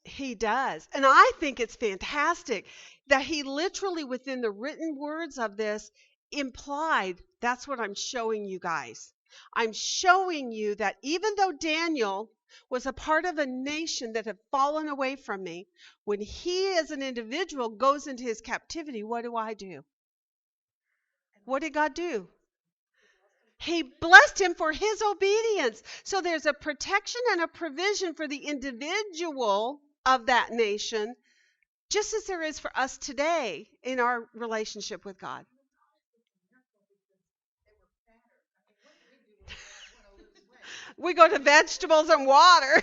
He does. And I think it's fantastic that he literally, within the written words of this, implied, that's what I'm showing you guys. I'm showing you that even though Daniel was a part of a nation that had fallen away from me, when he as an individual goes into his captivity, what do? What did God do? He blessed him for his obedience. So there's a protection and a provision for the individual of that nation, just as there is for us today in our relationship with God. We go to vegetables and water,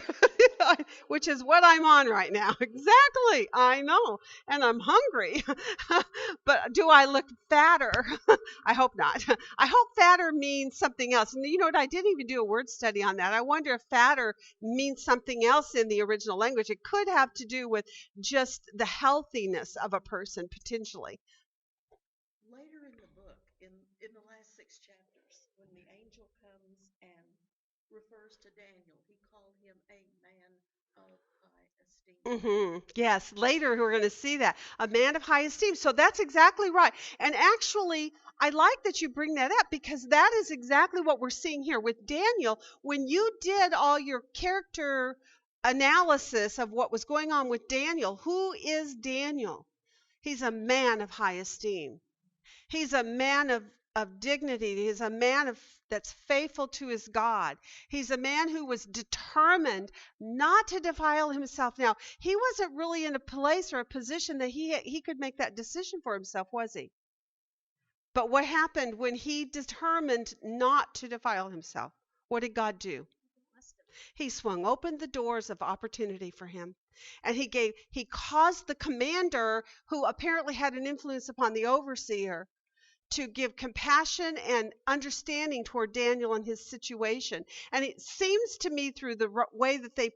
which is what I'm on right now. Exactly. I know. And I'm hungry. But do I look fatter? I hope not. I hope fatter means something else. And you know what? I didn't even do a word study on that. I wonder if fatter means something else in the original language. It could have to do with just the healthiness of a person, potentially. Later in the book, in the last 6 chapters, when the angel comes and refers to Daniel, he called him a man of high esteem. Yes, later we're going to see that. A man of high esteem. So that's exactly right. And actually, I like that you bring that up because that is exactly what we're seeing here with Daniel. When you did all your character analysis of what was going on with Daniel, who is Daniel? He's a man of high esteem. He's a man of dignity. He's a man that's faithful to his God. He's a man who was determined not to defile himself. Now, he wasn't really in a place or a position that he could make that decision for himself, was he? But what happened when he determined not to defile himself? What did God do? He swung open the doors of opportunity for him. And he caused the commander, who apparently had an influence upon the overseer, to give compassion and understanding toward Daniel and his situation. And it seems to me, through the way that they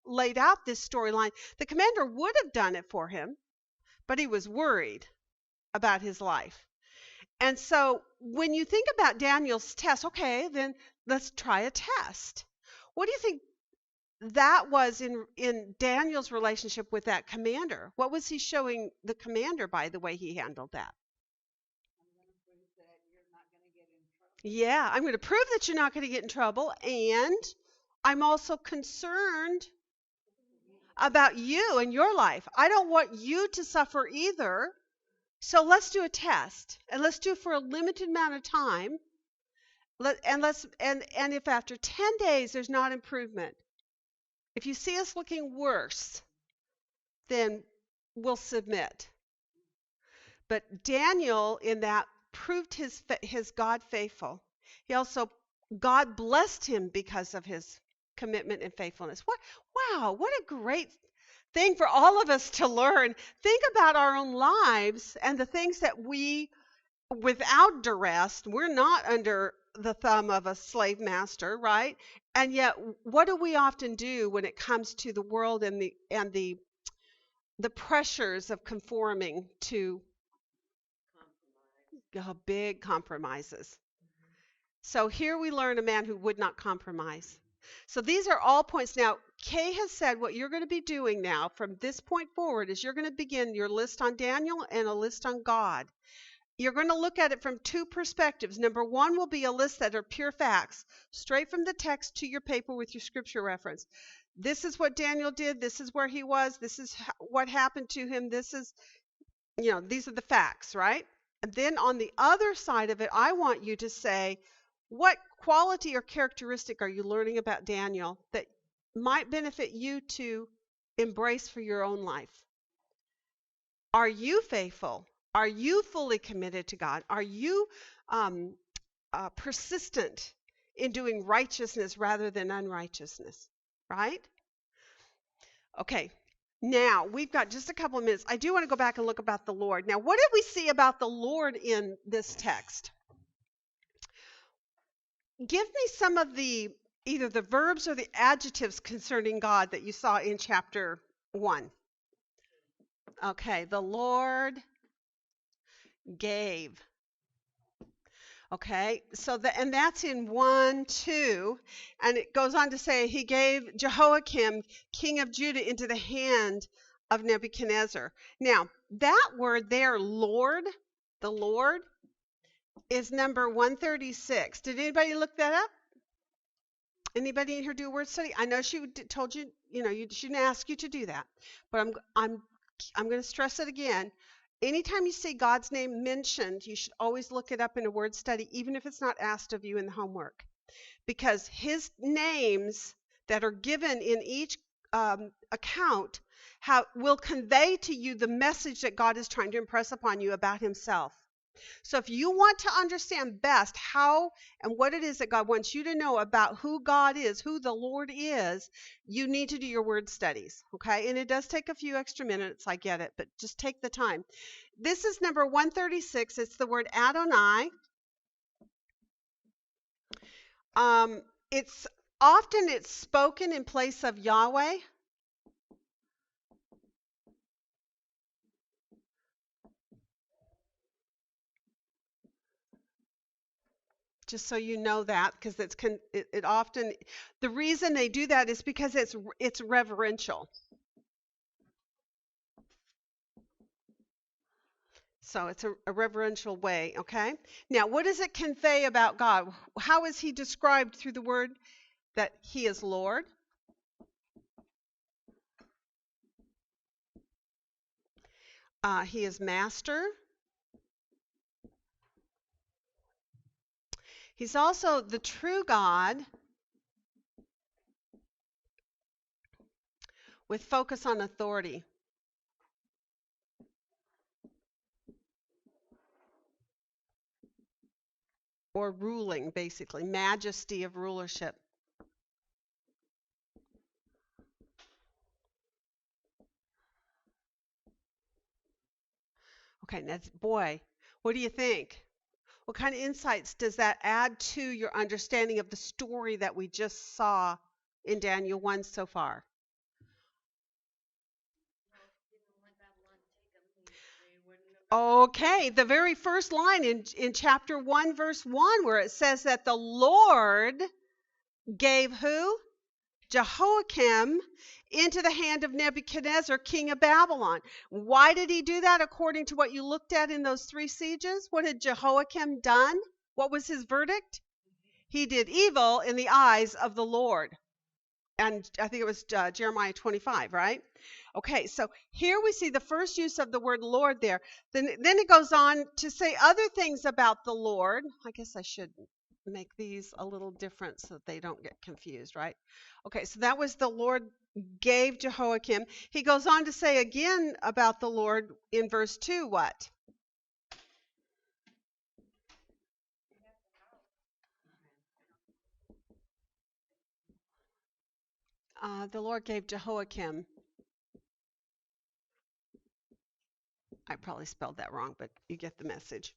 laid out this storyline, the commander would have done it for him, but he was worried about his life. And so when you think about Daniel's test, okay, then let's try a test. What do you think that was in Daniel's relationship with that commander? What was he showing the commander by the way he handled that? Yeah, I'm going to prove that you're not going to get in trouble, and I'm also concerned about you and your life. I don't want you to suffer either. So let's do a test, and let's do it for a limited amount of time. And if after 10 days there's not improvement, if you see us looking worse, then we'll submit. But Daniel, in that, proved his God faithful. He also, God blessed him because of his commitment and faithfulness. Wow, what a great thing for all of us to learn. Think about our own lives and the things that we, without duress, we're not under the thumb of a slave master, right? And yet, what do we often do when it comes to the world and the pressures of conforming to big compromises? So here we learn a man who would not compromise. So these are all points. Now, Kay has said what you're going to be doing now from this point forward is you're going to begin your list on Daniel and a list on God. You're going to look at it from two perspectives. Number one will be a list that are pure facts, straight from the text to your paper with your scripture reference. This is what Daniel did. This is where he was. This is what happened to him. This is, these are the facts, right? And then on the other side of it, I want you to say, what quality or characteristic are you learning about Daniel that might benefit you to embrace for your own life? Are you faithful? Are you fully committed to God? Are you persistent in doing righteousness rather than unrighteousness? Right? Okay. Now, we've got just a couple of minutes. I do want to go back and look about the Lord. Now, what did we see about the Lord in this text? Give me some of either the verbs or the adjectives concerning God that you saw in chapter 1. Okay, the Lord gave. Okay, so and that's in 1:2, and it goes on to say he gave Jehoiakim, king of Judah, into the hand of Nebuchadnezzar. Now, that word there, Lord, the Lord, is number 136. Did anybody look that up? Anybody in here do a word study? I know she told you, she didn't ask you to do that, but I'm going to stress it again. Anytime you see God's name mentioned, you should always look it up in a word study, even if it's not asked of you in the homework, because his names that are given in each account will convey to you the message that God is trying to impress upon you about himself. So if you want to understand best how and what it is that God wants you to know about who God is, who the Lord is, you need to do your word studies, okay? And it does take a few extra minutes, I get it, but just take the time. This is number 136. It's the word Adonai. It's spoken in place of Yahweh. Just so you know that, because it often, the reason they do that is because it's reverential. So it's a reverential way, okay? Now, what does it convey about God? How is he described through the word? That he is Lord. He is Master. He's also the true God with focus on authority. or ruling, basically, majesty of rulership. Okay, that's, boy, what do you think? What kind of insights does that add to your understanding of the story that we just saw in Daniel 1 so far? Okay, the very first line in chapter 1, verse 1, where it says that the Lord gave who? Jehoiakim into the hand of Nebuchadnezzar, king of Babylon. Why did he do that according to what you looked at in those 3 sieges? What had Jehoiakim done? What was his verdict? He did evil in the eyes of the Lord. And I think it was Jeremiah 25, right? Okay, so here we see the first use of the word Lord there. Then it goes on to say other things about the Lord. I guess I should make these a little different so that they don't get confused, right? Okay, so that was the Lord gave Jehoiakim. He goes on to say again about the Lord in verse 2, what? The Lord gave Jehoiakim. I probably spelled that wrong, but you get the message.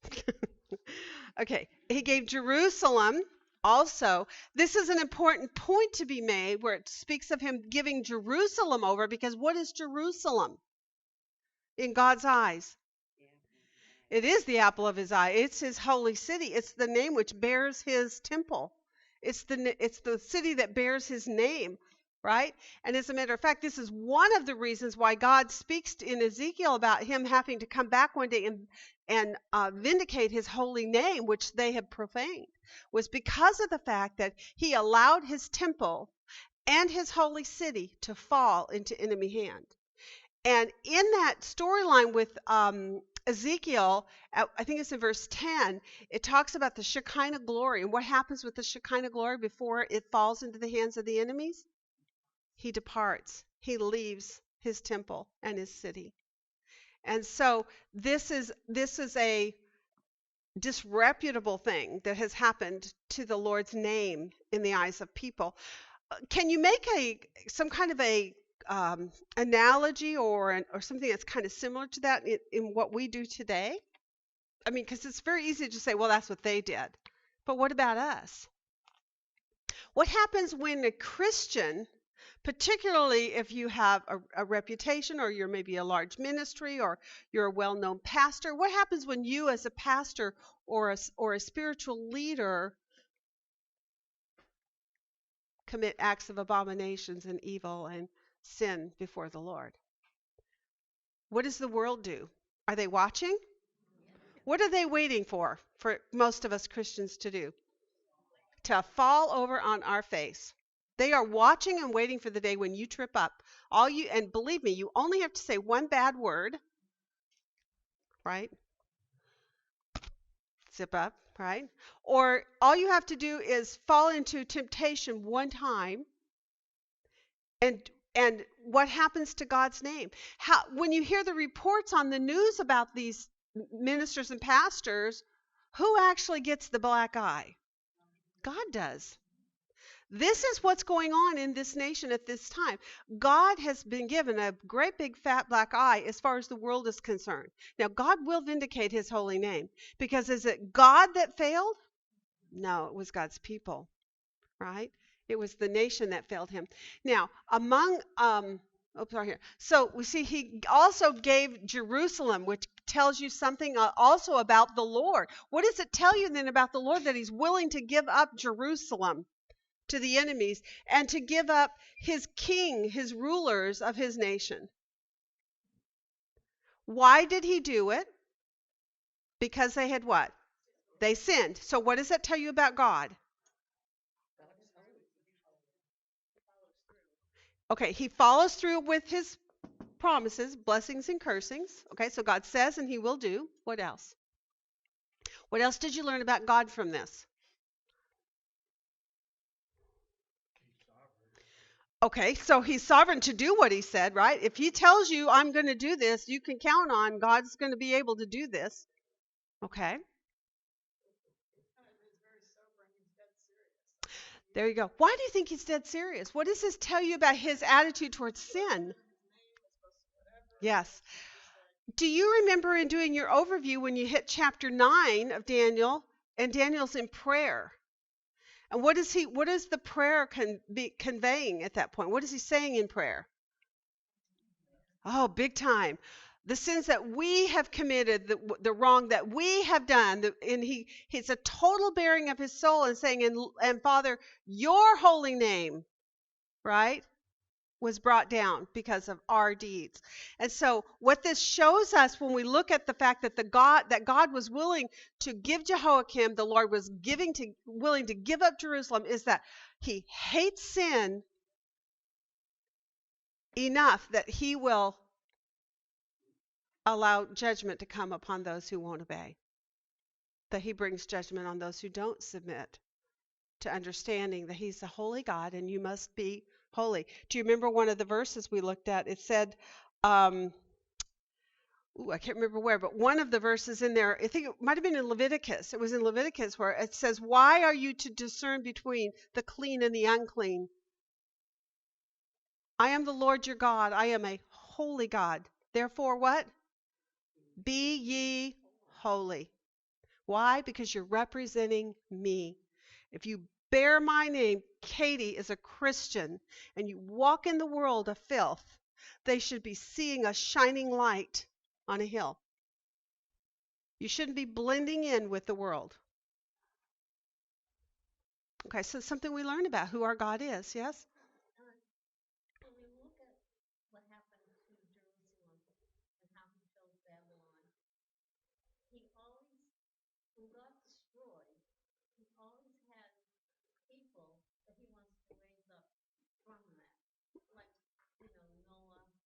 Okay, he gave Jerusalem also. This is an important point to be made where it speaks of him giving Jerusalem over, because what is Jerusalem in God's eyes? It is the apple of his eye. It's his holy city. It's the name which bears his temple. It's the city that bears his name, right? And as a matter of fact, this is one of the reasons why God speaks in Ezekiel about him having to come back one day and vindicate his holy name, which they had profaned, was because of the fact that he allowed his temple and his holy city to fall into enemy hand. And in that storyline with Ezekiel, I think it's in verse 10, it talks about the Shekinah glory. And what happens with the Shekinah glory before it falls into the hands of the enemies? He departs. He leaves his temple and his city. And so this is a disreputable thing that has happened to the Lord's name in the eyes of people. Can you make some kind of a analogy or something that's kind of similar to that in what we do today? I mean, because it's very easy to say, well, that's what they did. But what about us? What happens when a Christian, particularly if you have a reputation or you're maybe a large ministry or you're a well-known pastor, what happens when you as a pastor or a spiritual leader commit acts of abominations and evil and sin before the Lord? What does the world do? Are they watching? What are they waiting for most of us Christians to do? To fall over on our face. They are watching and waiting for the day when you trip up. And believe me, you only have to say one bad word, right? Zip up, right? Or all you have to do is fall into temptation one time, and what happens to God's name? When you hear the reports on the news about these ministers and pastors, who actually gets the black eye? God does. This is what's going on in this nation at this time. God has been given a great big fat black eye as far as the world is concerned. Now, God will vindicate his holy name, because is it God that failed? No, it was God's people, right? It was the nation that failed him. Now, so we see he also gave Jerusalem, which tells you something also about the Lord. What does it tell you then about the Lord, that he's willing to give up Jerusalem to the enemies and to give up his king, his rulers of his nation? Why did he do it? Because they had what? They sinned. So what does that tell you about God? Okay, he follows through with his promises, blessings and cursings. Okay, so God says and he will do. What else? What else did you learn about God from this? Okay, so he's sovereign to do what he said, right? If he tells you, I'm going to do this, you can count on God's going to be able to do this. Okay. There you go. Why do you think he's dead serious? What does this tell you about his attitude towards sin? Yes. Do you remember in doing your overview when you hit chapter 9 of Daniel, and Daniel's in prayer? And what is the prayer conveying at that point? What is he saying in prayer? Oh, big time. The sins that we have committed, the wrong that we have done, and he's a total bearing of his soul and saying, and Father, your holy name, right, was brought down because of our deeds. And so what this shows us when we look at the fact that God was willing to give Jehoiakim, the Lord was willing to give up Jerusalem, is that he hates sin enough that he will allow judgment to come upon those who won't obey. That he brings judgment on those who don't submit to understanding that he's a holy God and you must be holy. Do you remember one of the verses we looked at? It said, I can't remember where, but one of the verses in there, I think it might have been in Leviticus. It was in Leviticus where it says, why are you to discern between the clean and the unclean? I am the Lord your God. I am a holy God. Therefore what? Be ye holy. Why? Because you're representing me. If you bear my name, Katie is a Christian, and you walk in the world of filth, they should be seeing a shining light on a hill. You shouldn't be blending in with the world. Okay, so something we learn about who our God is, yes? When we look at what happened to Jerusalem and how he chose Babylon, he always, when God destroyed, he always has people that he wants to raise up from that. Like, Noah and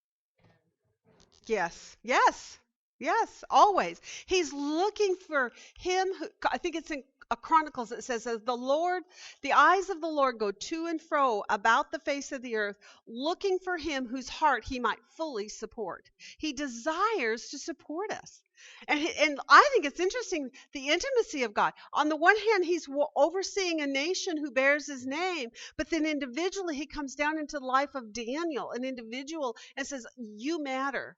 Yes, always. He's looking for him who, I think it's in Chronicles, it says, as the eyes of the Lord go to and fro about the face of the earth, looking for him whose heart he might fully support. He desires to support us. And I think it's interesting, the intimacy of God. On the one hand, he's overseeing a nation who bears his name, but then individually he comes down into the life of Daniel, an individual, and says, you matter.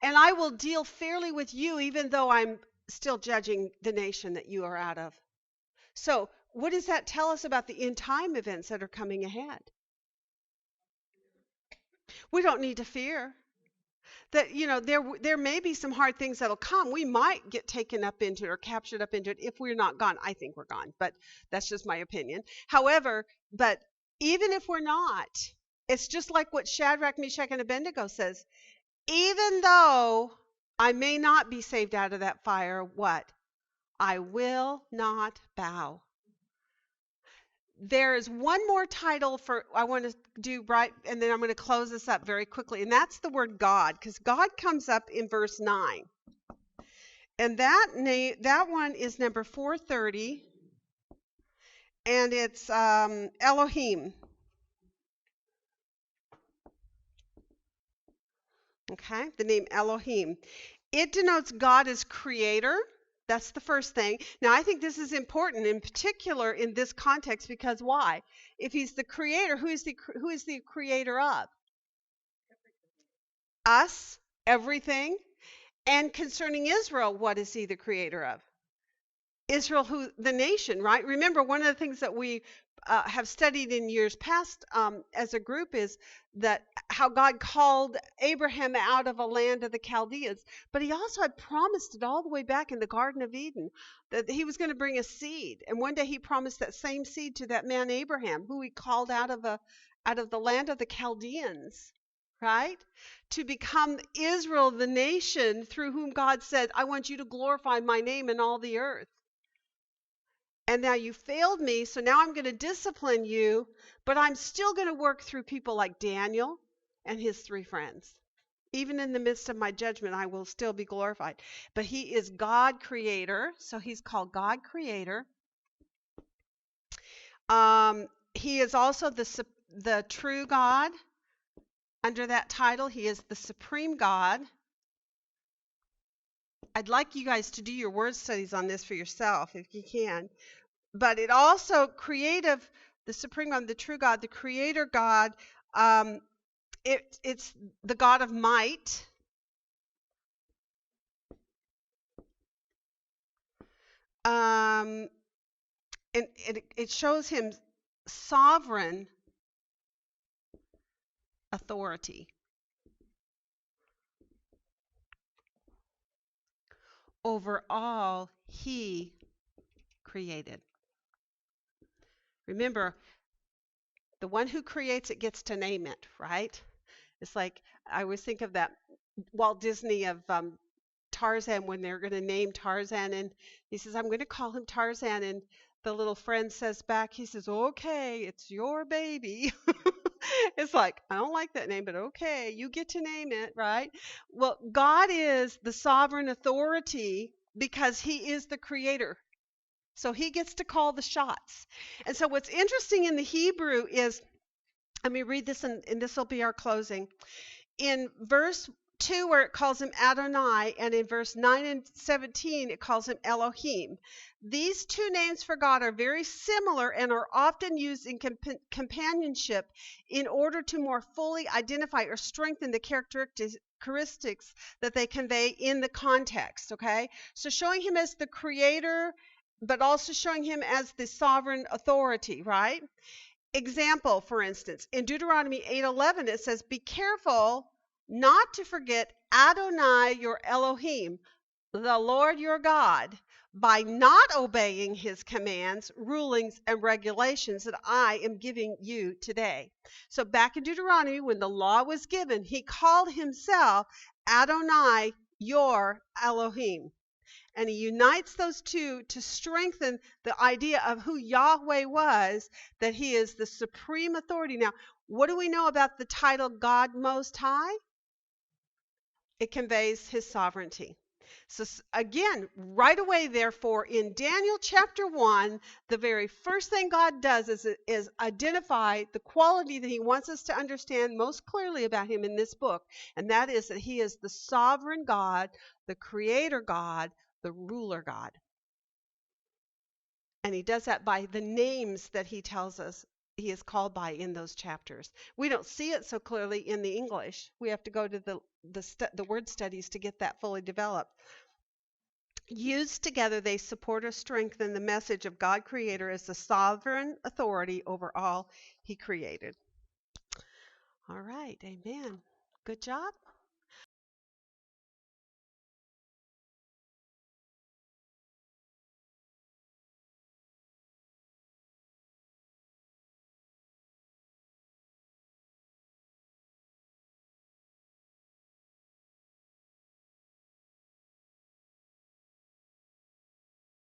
And I will deal fairly with you, even though I'm still judging the nation that you are out of. So what does that tell us about the end time events that are coming ahead? We don't need to fear. That, there may be some hard things that'll come. We might get taken up into it or captured up into it if we're not gone. I think we're gone, but that's just my opinion. However, but even if we're not, it's just like what Shadrach, Meshach, and Abednego says. Even though I may not be saved out of that fire, what? I will not bow. There is one more title I want to do right, and then I'm going to close this up very quickly, and that's the word God, because God comes up in verse 9. And that one is number 430, and it's Elohim. Okay, the name Elohim. It denotes God as creator. That's the first thing. Now, I think this is important, in particular in this context, because why? If he's the creator, who is the creator of? Us, everything. And concerning Israel, what is he the creator of? Israel, the nation, right? Remember, one of the things that we have studied in years past as a group is that how God called Abraham out of a land of the Chaldeans, but he also had promised it all the way back in the Garden of Eden that he was going to bring a seed, and one day he promised that same seed to that man Abraham, who he called out of the land of the Chaldeans, right? To become Israel, the nation through whom God said, I want you to glorify my name in all the earth. And now you failed me, so now I'm going to discipline you, but I'm still going to work through people like Daniel and his 3 friends. Even in the midst of my judgment, I will still be glorified. But he is God creator, so he's called God creator. He is also the true God. Under that title, he is the supreme God. I'd like you guys to do your word studies on this for yourself, if you can. but it also creative, the supreme God, the true God, the creator God. It's the God of might. And it shows him sovereign authority over all he created. Remember, the one who creates it gets to name it, right? It's like, I always think of that Walt Disney of Tarzan, when they're going to name Tarzan, and he says, I'm going to call him Tarzan, and the little friend says back, he says, okay, it's your baby. It's like, I don't like that name, but okay, you get to name it, right? Well, God is the sovereign authority because he is the creator. So he gets to call the shots. And so what's interesting in the Hebrew is, let me read this, and this will be our closing. In verse 2, where it calls him Adonai, and in verse 9 and 17, it calls him Elohim. These two names for God are very similar and are often used in companionship in order to more fully identify or strengthen the characteristics that they convey in the context, okay? So showing him as the creator, but also showing him as the sovereign authority, right? Example, for instance, in Deuteronomy 8:11, it says, be careful not to forget Adonai your Elohim, the Lord your God, by not obeying his commands, rulings, and regulations that I am giving you today. So back in Deuteronomy, when the law was given, he called himself Adonai your Elohim. And he unites those two to strengthen the idea of who Yahweh was, that he is the supreme authority. Now, what do we know about the title God Most High? It conveys his sovereignty. So again, right away, therefore, in Daniel chapter 1, the very first thing God does is identify the quality that he wants us to understand most clearly about him in this book. And that is that he is the sovereign God, the creator God, the ruler God. And he does that by the names that he tells us he is called by in those chapters. We don't see it so clearly in the English. We have to go to the word studies to get that fully developed. Used together, they support or strengthen the message of God Creator as the sovereign authority over all he created. All right, amen. Good job.